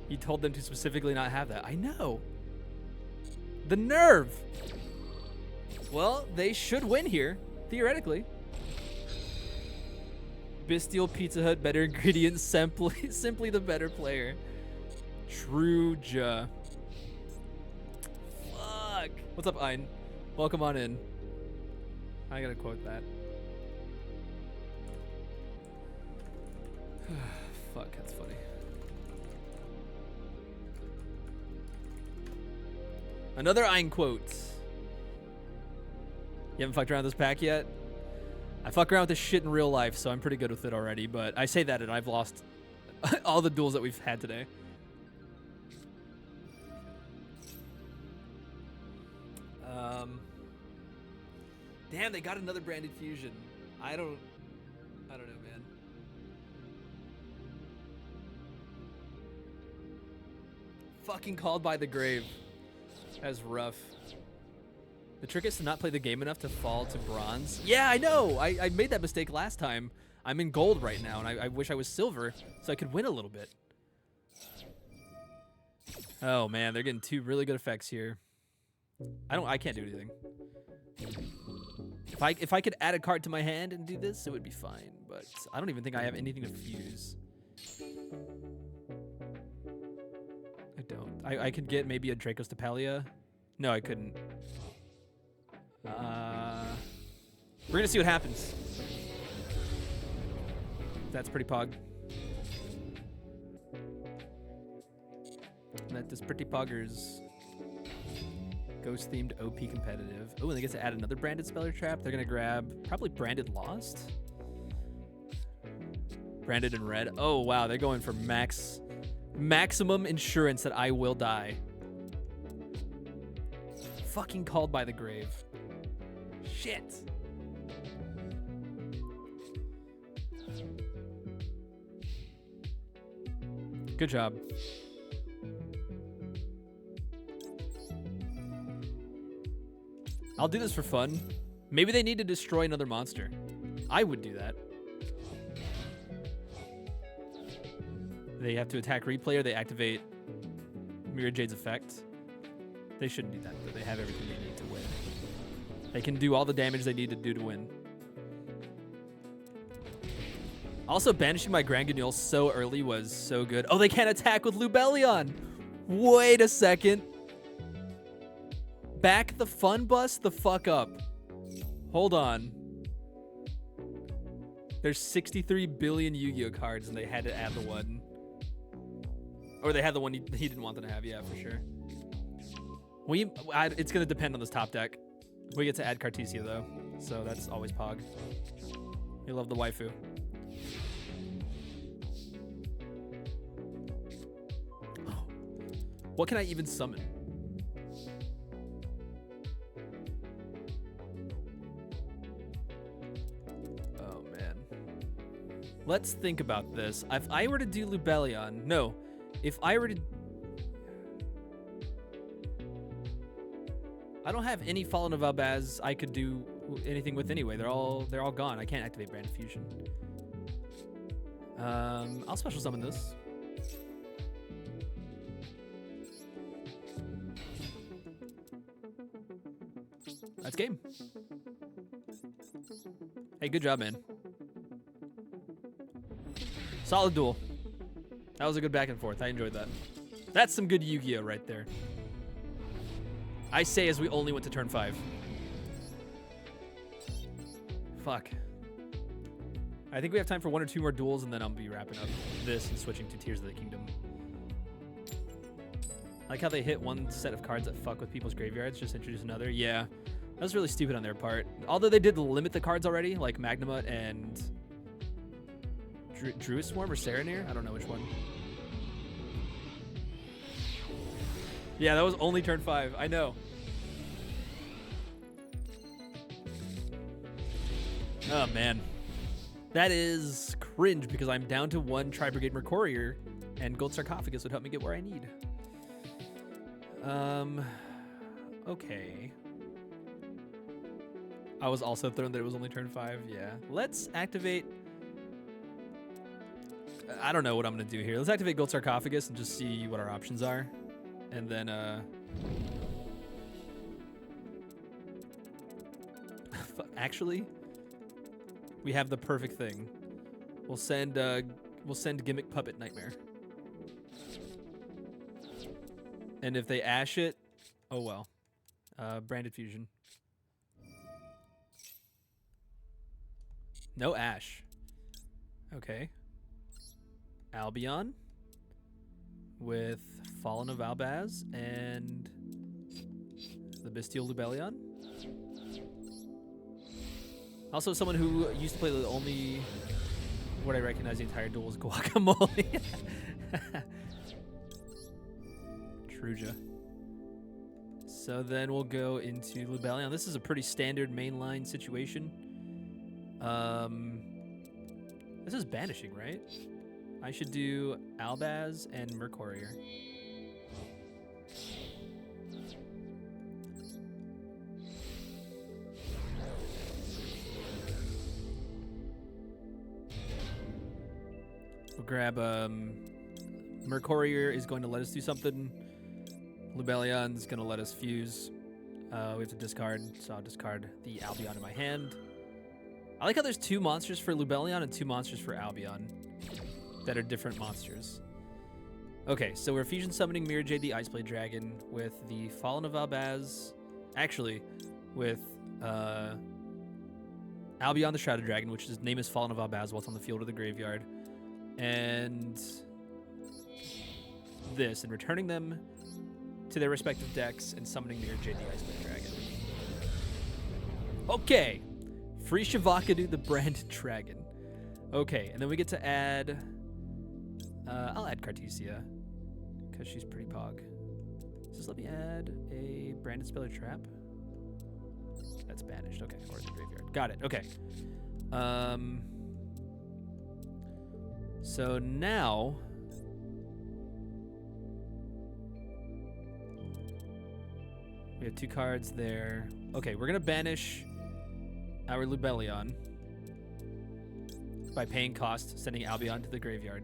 He told them to specifically not have that. I know. The nerve! Well, they should win here, theoretically. Bestial Pizza Hut, better ingredients, simply the better player. True ja. Fuck. What's up, Ein? Welcome on in. I gotta quote that. Fuck, that's funny. Another Ein quote. You haven't fucked around with this pack yet? I fuck around with this shit in real life, so I'm pretty good with it already, but I say that and I've lost all the duels that we've had today. Damn, they got another branded fusion. I don't know, man. Fucking called by the grave. That's rough. The trick is to not play the game enough to fall to bronze. Yeah, I know. I made that mistake last time. I'm in gold right now, and I wish I was silver so I could win a little bit. Oh man, they're getting two really good effects here. I can't do anything. If I could add a card to my hand and do this, it would be fine. But I don't even think I have anything to fuse. I don't. I could get maybe a Draco's Tapalia. No, I couldn't. We're gonna see what happens. That's pretty pog. That is pretty poggers. Ghost themed OP competitive. Oh, and they get to add another branded speller trap. They're gonna grab probably branded lost. Branded in red. Oh wow, they're going for maximum insurance that I will die. Fucking called by the grave. Shit. Good job. I'll do this for fun. Maybe they need to destroy another monster. I would do that. They have to attack replay or they activate Mirror Jade's effect. They shouldn't do that, but they have everything they need to win. They can do all the damage they need to do to win. Also, banishing my Grand Guignol so early was so good. Oh, they can't attack with Lubellion! Wait a second. Back the fun bus the fuck up. Hold on. There's 63 billion Yu-Gi-Oh cards and they had to add the one. Or they had the one he didn't want them to have, yeah, for sure. It's gonna depend on this top deck. We get to add Cartesia though, so that's always pog. We love the waifu. What can I even summon? Oh man. Let's think about this. If I were to do Lubellion, no. If I were to... I don't have any Fallen of Albaz I could do anything with anyway. They're all gone. I can't activate Brand Fusion. I'll special summon this. That's game. Hey, good job, man. Solid duel. That was a good back and forth. I enjoyed that. That's some good Yu-Gi-Oh right there. I say as we only went to turn 5. Fuck. I think we have time for 1 or 2 more duels, and then I'll be wrapping up this and switching to Tears of the Kingdom. I like how they hit one set of cards that fuck with people's graveyards, just introduce another. Yeah, that was really stupid on their part. Although they did limit the cards already, like Magnamut and Druid Swarm or Serenir? I don't know which one. Yeah, that was only turn 5. I know. Oh, man. That is cringe because I'm down to 1 Tri-Brigade Mercurier and Gold Sarcophagus would help me get where I need. Okay. I was also thrown that it was only turn 5. Yeah. Let's activate... I don't know what I'm going to do here. Let's activate Gold Sarcophagus and just see what our options are. And then, actually, we have the perfect thing. We'll send Gimmick Puppet Nightmare. And if they ash it, oh well. Branded Fusion. No ash. Okay. Albion with Fallen of Albaz and the Bestial Lubellion. Also, someone who used to play the only what I recognize the entire duel is Guacamole. Truja. So then we'll go into Lubellion. This is a pretty standard mainline situation. This is banishing, right? I should do Albaz and Mercourier. We'll grab Mercourier is going to let us do something. Lubellion's going to let us fuse. We have to discard, so I'll discard the Albion in my hand. I like how there's 2 monsters for Lubellion and 2 monsters for Albion that are different monsters. Okay, so we're fusion summoning Mirror Jade the Iceblade Dragon with the Fallen of Albaz. Actually, with Albion the Shrouded Dragon, which his name is Fallen of Albaz while it's on the field of the graveyard. And this, and returning them to their respective decks and summoning Mirror Jade the Iceblade Dragon. Okay. Free Shavakadu the Branded Dragon. Okay, and then we get to add... I'll add Cartesia, because she's pretty pog. Just let me add a Branded Speller Trap. That's banished, okay, or the graveyard. Got it, okay. So now... we have 2 cards there. Okay, we're going to banish our Lubellion by paying cost, sending Albion to the graveyard.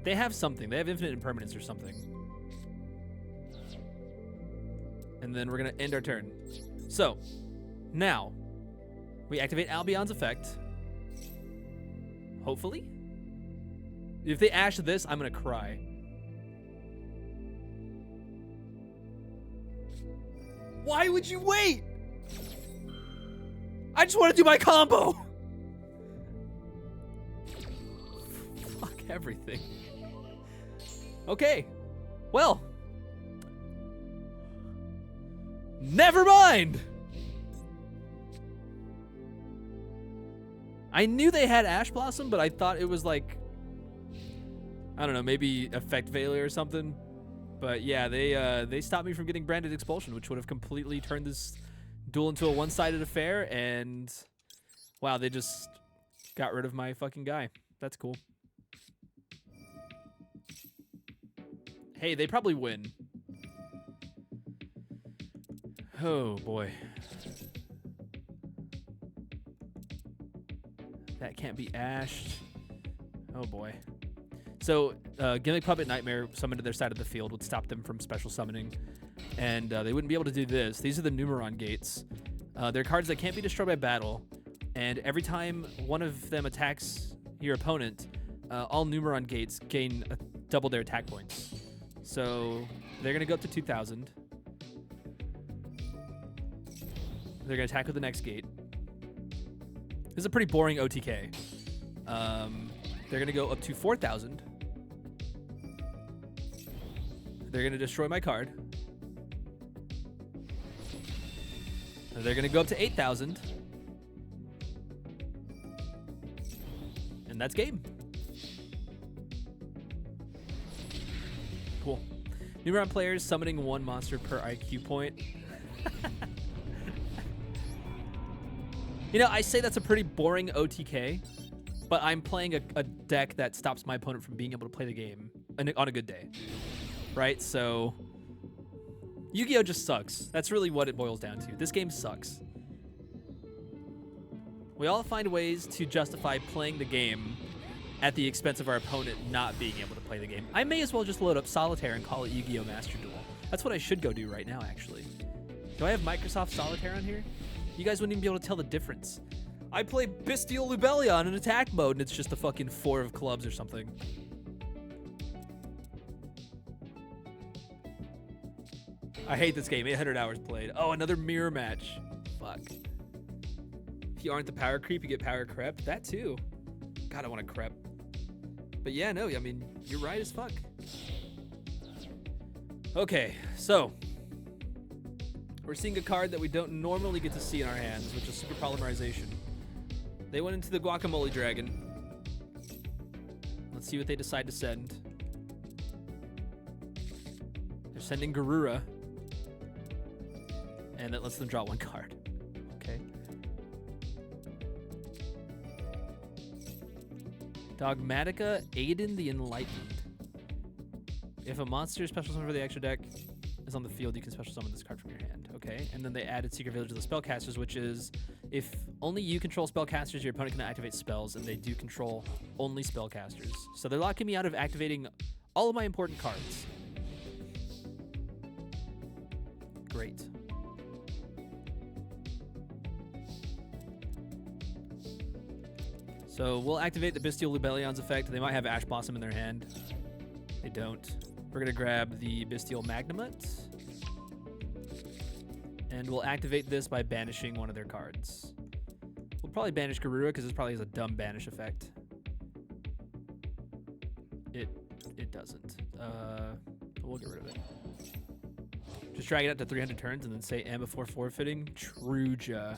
They have something. They have infinite impermanence or something. And then we're going to end our turn. So, now, we activate Albion's effect. Hopefully. If they ash this, I'm going to cry. Why would you wait? I just want to do my combo. Fuck everything. Okay. Well. Never mind. I knew they had Ash Blossom, but I thought it was like, I don't know, maybe Effect Veiler or something. But yeah, they stopped me from getting Branded Expulsion, which would have completely turned this duel into a one-sided affair, and wow, they just got rid of my fucking guy. That's cool. Hey, they probably win. Oh, boy. That can't be ashed. Oh, boy. So, Gimmick Puppet Nightmare summoned to their side of the field would stop them from special summoning, and they wouldn't be able to do this. These are the Numeron Gates. They're cards that can't be destroyed by battle, and every time one of them attacks your opponent, all Numeron Gates gain double their attack points. So, they're going to go up to 2,000. They're going to attack with the next gate. This is a pretty boring OTK. They're going to go up to 4,000. They're going to destroy my card. They're going to go up to 8,000. And that's game. Cool. Numeron players summoning 1 monster per IQ point. You know, I say that's a pretty boring OTK, but I'm playing a deck that stops my opponent from being able to play the game on a good day. Right? So, Yu-Gi-Oh! Just sucks. That's really what it boils down to. This game sucks. We all find ways to justify playing the game at the expense of our opponent not being able to play the game. I may as well just load up Solitaire and call it Yu-Gi-Oh! Master Duel. That's what I should go do right now, actually. Do I have Microsoft Solitaire on here? You guys wouldn't even be able to tell the difference. I play Bestial Lubellion in attack mode, and it's just a fucking 4 of clubs or something. I hate this game. 800 hours played. Oh, another mirror match. Fuck. If you aren't the power creep, you get power crep. That too. God, I want to crep. But yeah, no, I mean, you're right as fuck. Okay, so We're seeing a card that we don't normally get to see in our hands, which is Super Polymerization. They went into the Guacamole Dragon. Let's see what they decide to send. They're sending Garura. And that lets them draw one card. Okay. Dogmatica, Aiden the Enlightened. If a monster special summon for the extra deck is on the field, you can special summon this card from your hand. Okay. And then they added Secret Village of the Spellcasters, which is if only you control spellcasters, your opponent can activate spells, and they do control only spellcasters. So they're locking me out of activating all of my important cards. Great. So we'll activate the Bestial Lubellion's effect. They might have Ash Blossom in their hand. They don't. We're going to grab the Bestial Magnamut. And we'll activate this by banishing one of their cards. We'll probably banish Garura because this probably has a dumb banish effect. It doesn't. We'll get rid of it. Just drag it up to 300 turns and then say and before forfeiting. Truja.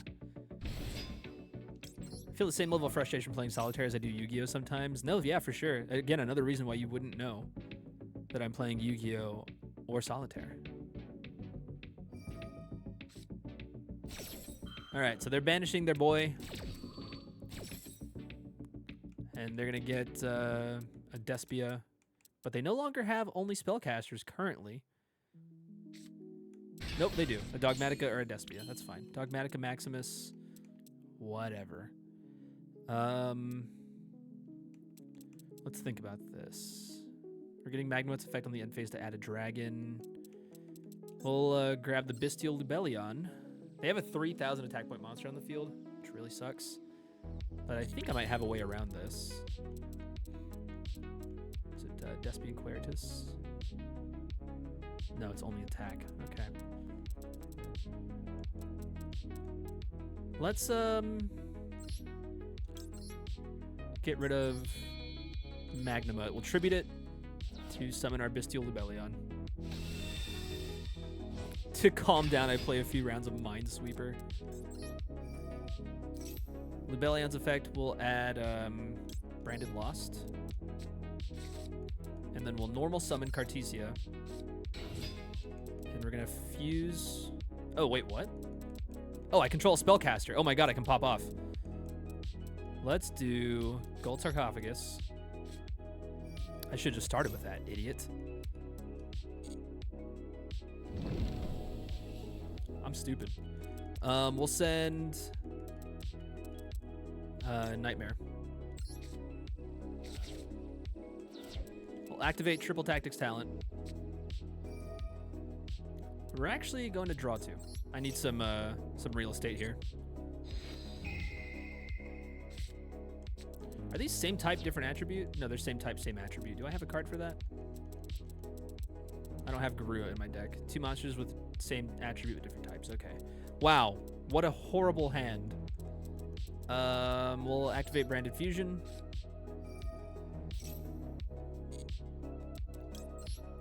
I feel the same level of frustration playing Solitaire as I do Yu-Gi-Oh! Sometimes. No, yeah, for sure. Again, another reason why you wouldn't know that I'm playing Yu-Gi-Oh! Or Solitaire. Alright, so they're banishing their boy. And they're going to get a Despia. But they no longer have only spellcasters currently. Nope, they do. A Dogmatica or a Despia. That's fine. Dogmatica Maximus. Whatever. Let's think about this. We're getting Magnamut's effect on the end phase to add a dragon. We'll grab the Bestial Lubellion. They have a 3,000 attack point monster on the field, which really sucks. But I think I might have a way around this. Is it Despian Queritus? No, it's only attack. Okay. Let's get rid of Magnamut. We'll tribute it to summon our Bestial Lubellion. To calm down, I play a few rounds of Minesweeper. Lubellion's effect will add Branded Lost. And then we'll normal summon Cartesia. And we're going to fuse... Oh, wait, what? Oh, I control a spellcaster. Oh my god, I can pop off. Let's do Gold Sarcophagus. I should have just started with that, idiot. I'm stupid. We'll send Nightmare. We'll activate Triple Tactics Talent. We're actually going to draw two. I need some real estate here. Are these same type, different attribute? No, they're same type, same attribute. Do I have a card for that? I don't have Garua in my deck. Two monsters with same attribute with different types. Okay. Wow. What a horrible hand. We'll activate Branded Fusion.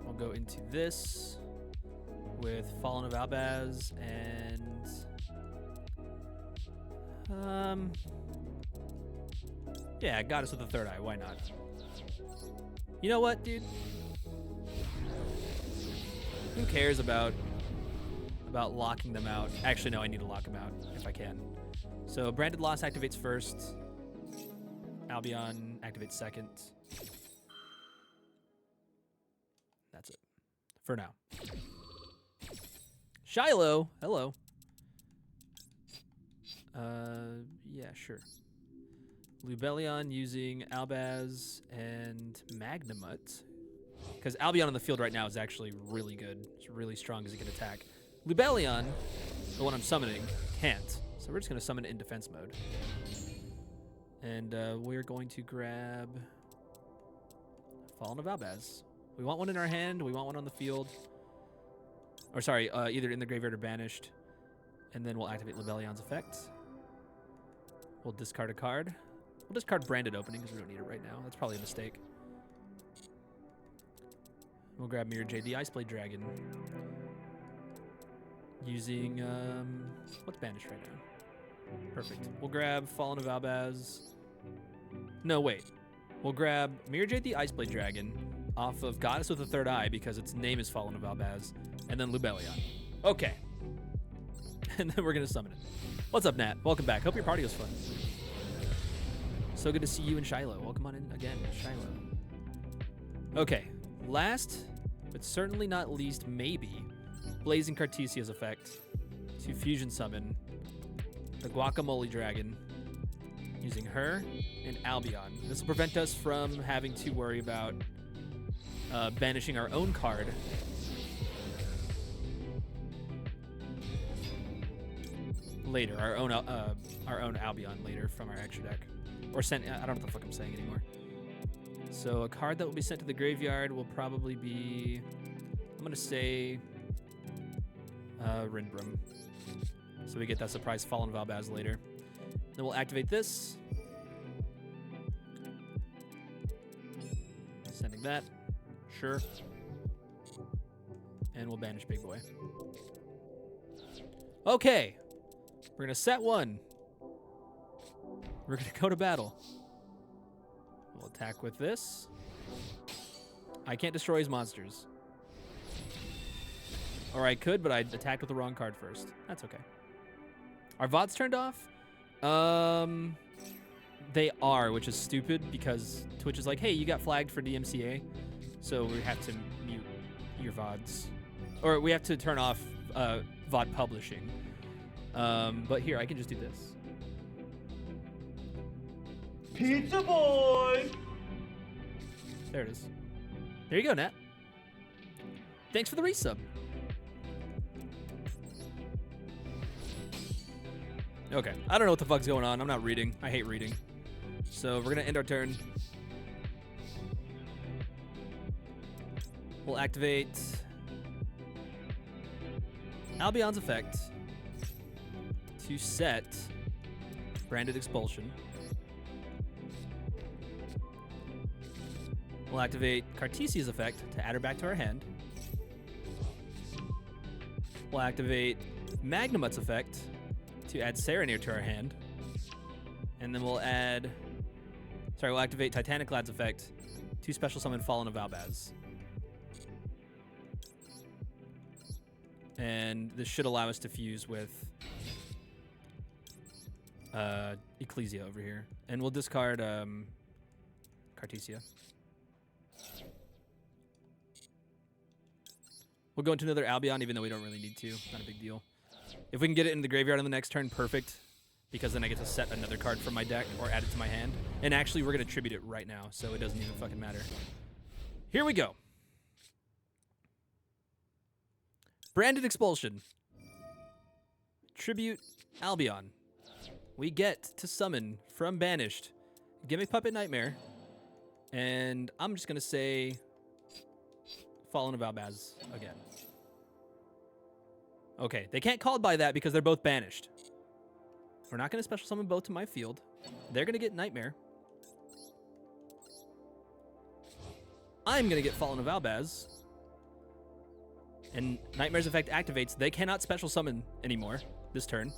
We'll go into this with Fallen of Albaz and yeah, got us with the third eye. Why not? You know what, dude? Who cares about locking them out? Actually, no, I need to lock them out if I can. So Branded Loss activates first. Albion activates second. That's it. For now. Shiloh, hello. Yeah, sure. Lubellion using Albaz and Magnamut. Because Albion on the field right now is actually really good. It's really strong as it can attack. Lubellion, the one I'm summoning, can't. So we're just going to summon it in defense mode. And we're going to grab Fallen of Albaz. We want one in our hand. We want one on the field. Or sorry, either in the graveyard or banished. And then we'll activate Lubellion's effect. We'll discard a card. We'll discard Branded Opening because we don't need it right now. That's probably a mistake. We'll grab Mirror Jade, the Iceblade Dragon. using what's banished right now? Perfect. We'll grab Fallen of Albaz. No, wait. We'll grab Mirror Jade the Iceblade Dragon off of Goddess with the Third Eye because its name is Fallen of Albaz, and then Lubellion. Okay. And then we're gonna summon it. What's up, Nat? Welcome back. Hope your party was fun. So good to see you and Shiloh. Welcome on in again, Shiloh. Okay. Last, but certainly not least, maybe, Blazing Cartesia's effect to fusion summon the Guacamole Dragon using her and Albion. This will prevent us from having to worry about banishing our own card. Later, our own Albion later from our extra deck. Or sent, I don't know what the fuck I'm saying anymore. So a card that will be sent to the graveyard will probably be, I'm gonna say, Rindbrum. So we get that surprise Fallen of Albaz later. Then we'll activate this. Sending that. Sure. And we'll banish Big Boy. Okay. We're gonna set one. We're gonna go to battle. We'll attack with this. I can't destroy his monsters. Or I could, but I attacked with the wrong card first. That's okay. Are VODs turned off? They are, which is stupid because Twitch is like, hey, you got flagged for DMCA. So we have to mute your VODs. Or we have to turn off VOD publishing. But here, I can just do this. Pizza boy! There it is. There you go, Nat. Thanks for the resub. Okay, I don't know what the fuck's going on. I'm not reading. I hate reading. So we're gonna end our turn. We'll activate Albion's effect to set Branded Expulsion. We'll activate Cartesia's effect to add her back to our hand. We'll activate Magnamut's effect to add Serenir to our hand. And then we'll activate Titanic Lad's effect to special summon Fallen of Albaz. And this should allow us to fuse with Ecclesia over here. And we'll discard Cartesia. We'll go into another Albion, even though we don't really need to. Not a big deal. If we can get it in the graveyard on the next turn, perfect. Because then I get to set another card from my deck or add it to my hand. And actually, we're going to tribute it right now, so it doesn't even fucking matter. Here we go. Branded Expulsion. Tribute Albion. We get to summon from Banished Gimmick Puppet Nightmare. And I'm just going to say Fallen of Albaz again. Okay, they can't call it by that because they're both banished. We're not going to special summon both to my field. They're going to get Nightmare. I'm going to get Fallen of Albaz. And Nightmare's effect activates. They cannot special summon anymore this turn.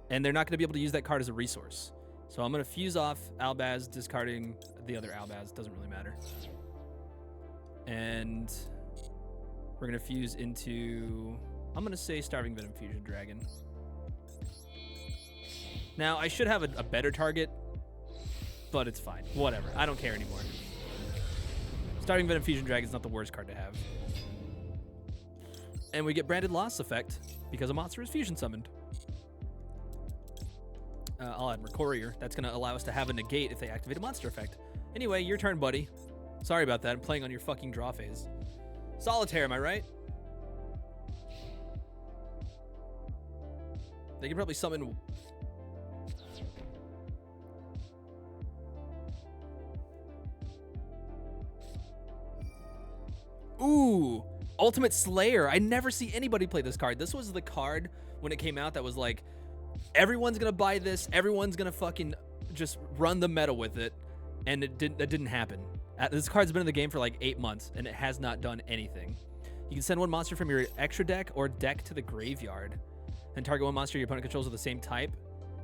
And they're not going to be able to use that card as a resource. So I'm going to fuse off Albaz, discarding the other Albaz. Doesn't really matter. And we're going to fuse into... I'm going to say Starving Venom Fusion Dragon. Now, I should have a better target, but it's fine. Whatever. I don't care anymore. Starving Venom Fusion Dragon is not the worst card to have. And we get Branded Loss effect because a monster is fusion summoned. I'll add Courier. That's going to allow us to have a negate if they activate a monster effect. Anyway, your turn, buddy. Sorry about that. I'm playing on your fucking draw phase. Solitaire, am I right? They can probably summon... Ooh, Ultimate Slayer. I never see anybody play this card. This was the card when it came out that was like, everyone's going to buy this. Everyone's going to fucking just run the meta with it. And that didn't happen. This card's been in the game for like 8 months, and it has not done anything. You can send one monster from your extra deck or deck to the graveyard, and target one monster your opponent controls of the same type,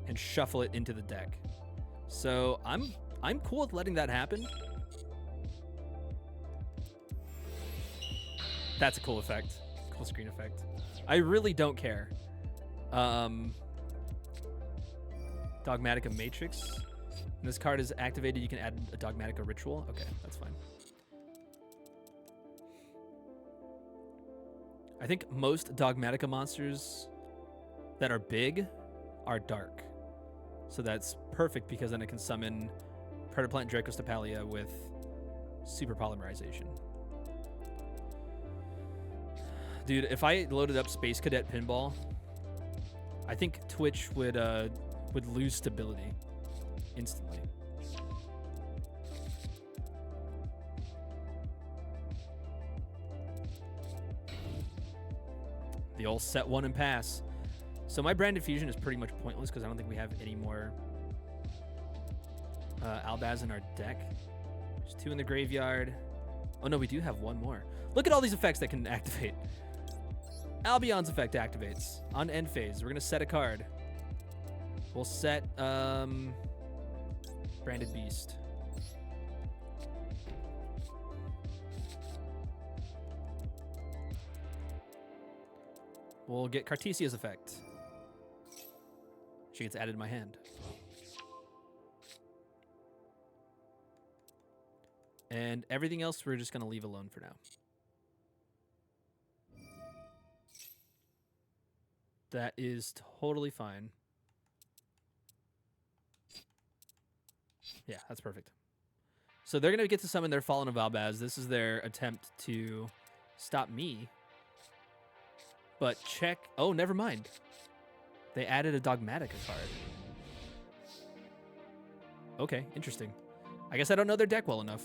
and shuffle it into the deck. So I'm cool with letting that happen. That's a cool effect. Cool screen effect. I really don't care. Dogmatica Matrix. When this card is activated, you can add a Dogmatica Ritual. Okay, that's fine. I think most Dogmatica monsters that are big are dark. So that's perfect because then it can summon Predaplant Dracostapalia with Super Polymerization. Dude, if I loaded up Space Cadet Pinball, I think Twitch would lose stability instantly. The old set one and pass. So my Branded Fusion is pretty much pointless because I don't think we have any more Albaz in our deck. There's 2 in the graveyard. Oh no, we do have 1 more. Look at all these effects that can activate. Albion's effect activates on end phase. We're gonna set a card. We'll set Branded Beast. We'll get Cartesia's effect. She gets added to my hand. And everything else we're just gonna leave alone for now. That is totally fine. Yeah, that's perfect. So they're going to get to summon their Fallen of Albaz. This is their attempt to stop me. But check... Oh, never mind. They added a Dogmatica card. Okay, interesting. I guess I don't know their deck well enough.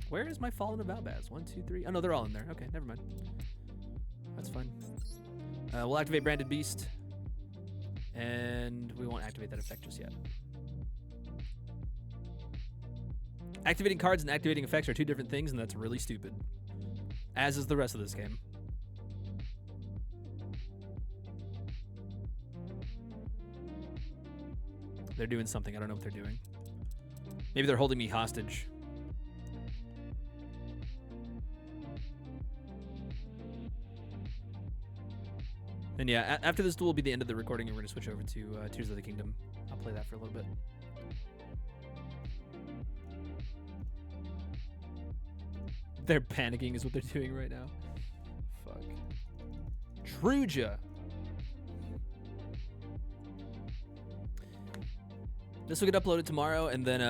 Where is my Fallen of Albaz? 1, 2, 3. Oh, no, they're all in there. Okay, never mind. That's fine. We'll activate Branded Beast. And we won't activate that effect just yet. Activating cards and activating effects are 2 different things, and that's really stupid. As is the rest of this game. They're doing something. I don't know what they're doing. Maybe they're holding me hostage. And yeah, after this duel will be the end of the recording, and we're going to switch over to Tears of the Kingdom. I'll play that for a little bit. They're panicking is what they're doing right now. Fuck. Truja. This will get uploaded tomorrow, and then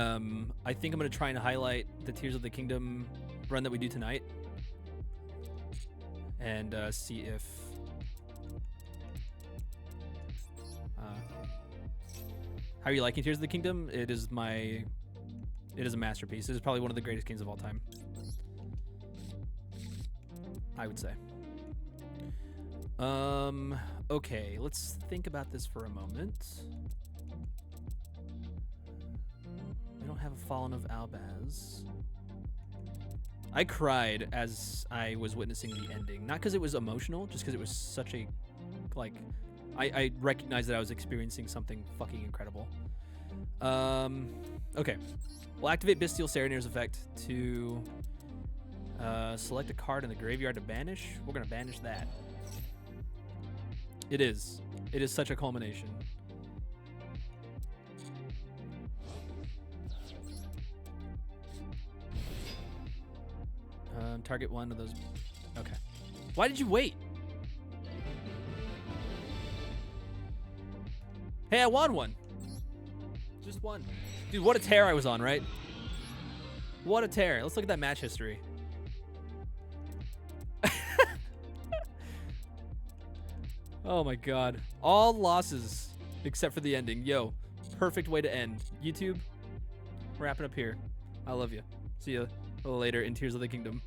I think I'm going to try and highlight the Tears of the Kingdom run that we do tonight. And see if... how are you liking Tears of the Kingdom? It is a masterpiece. It is probably one of the greatest games of all time. I would say. Okay, let's think about this for a moment. We don't have a Fallen of Albaz. I cried as I was witnessing the ending. Not because it was emotional, just because it was such a, like... I recognized that I was experiencing something fucking incredible. Okay. We'll activate Bestial Serenade's effect to select a card in the graveyard to banish. We're going to banish that. It is. It is such a culmination. Target one of those. Okay. Why did you wait? Hey, I won one. Just one. Dude, what a tear I was on, right? What a tear. Let's look at that match history. Oh my god. All losses except for the ending. Yo, perfect way to end. YouTube, wrap it up here. I love you. See you later in Tears of the Kingdom.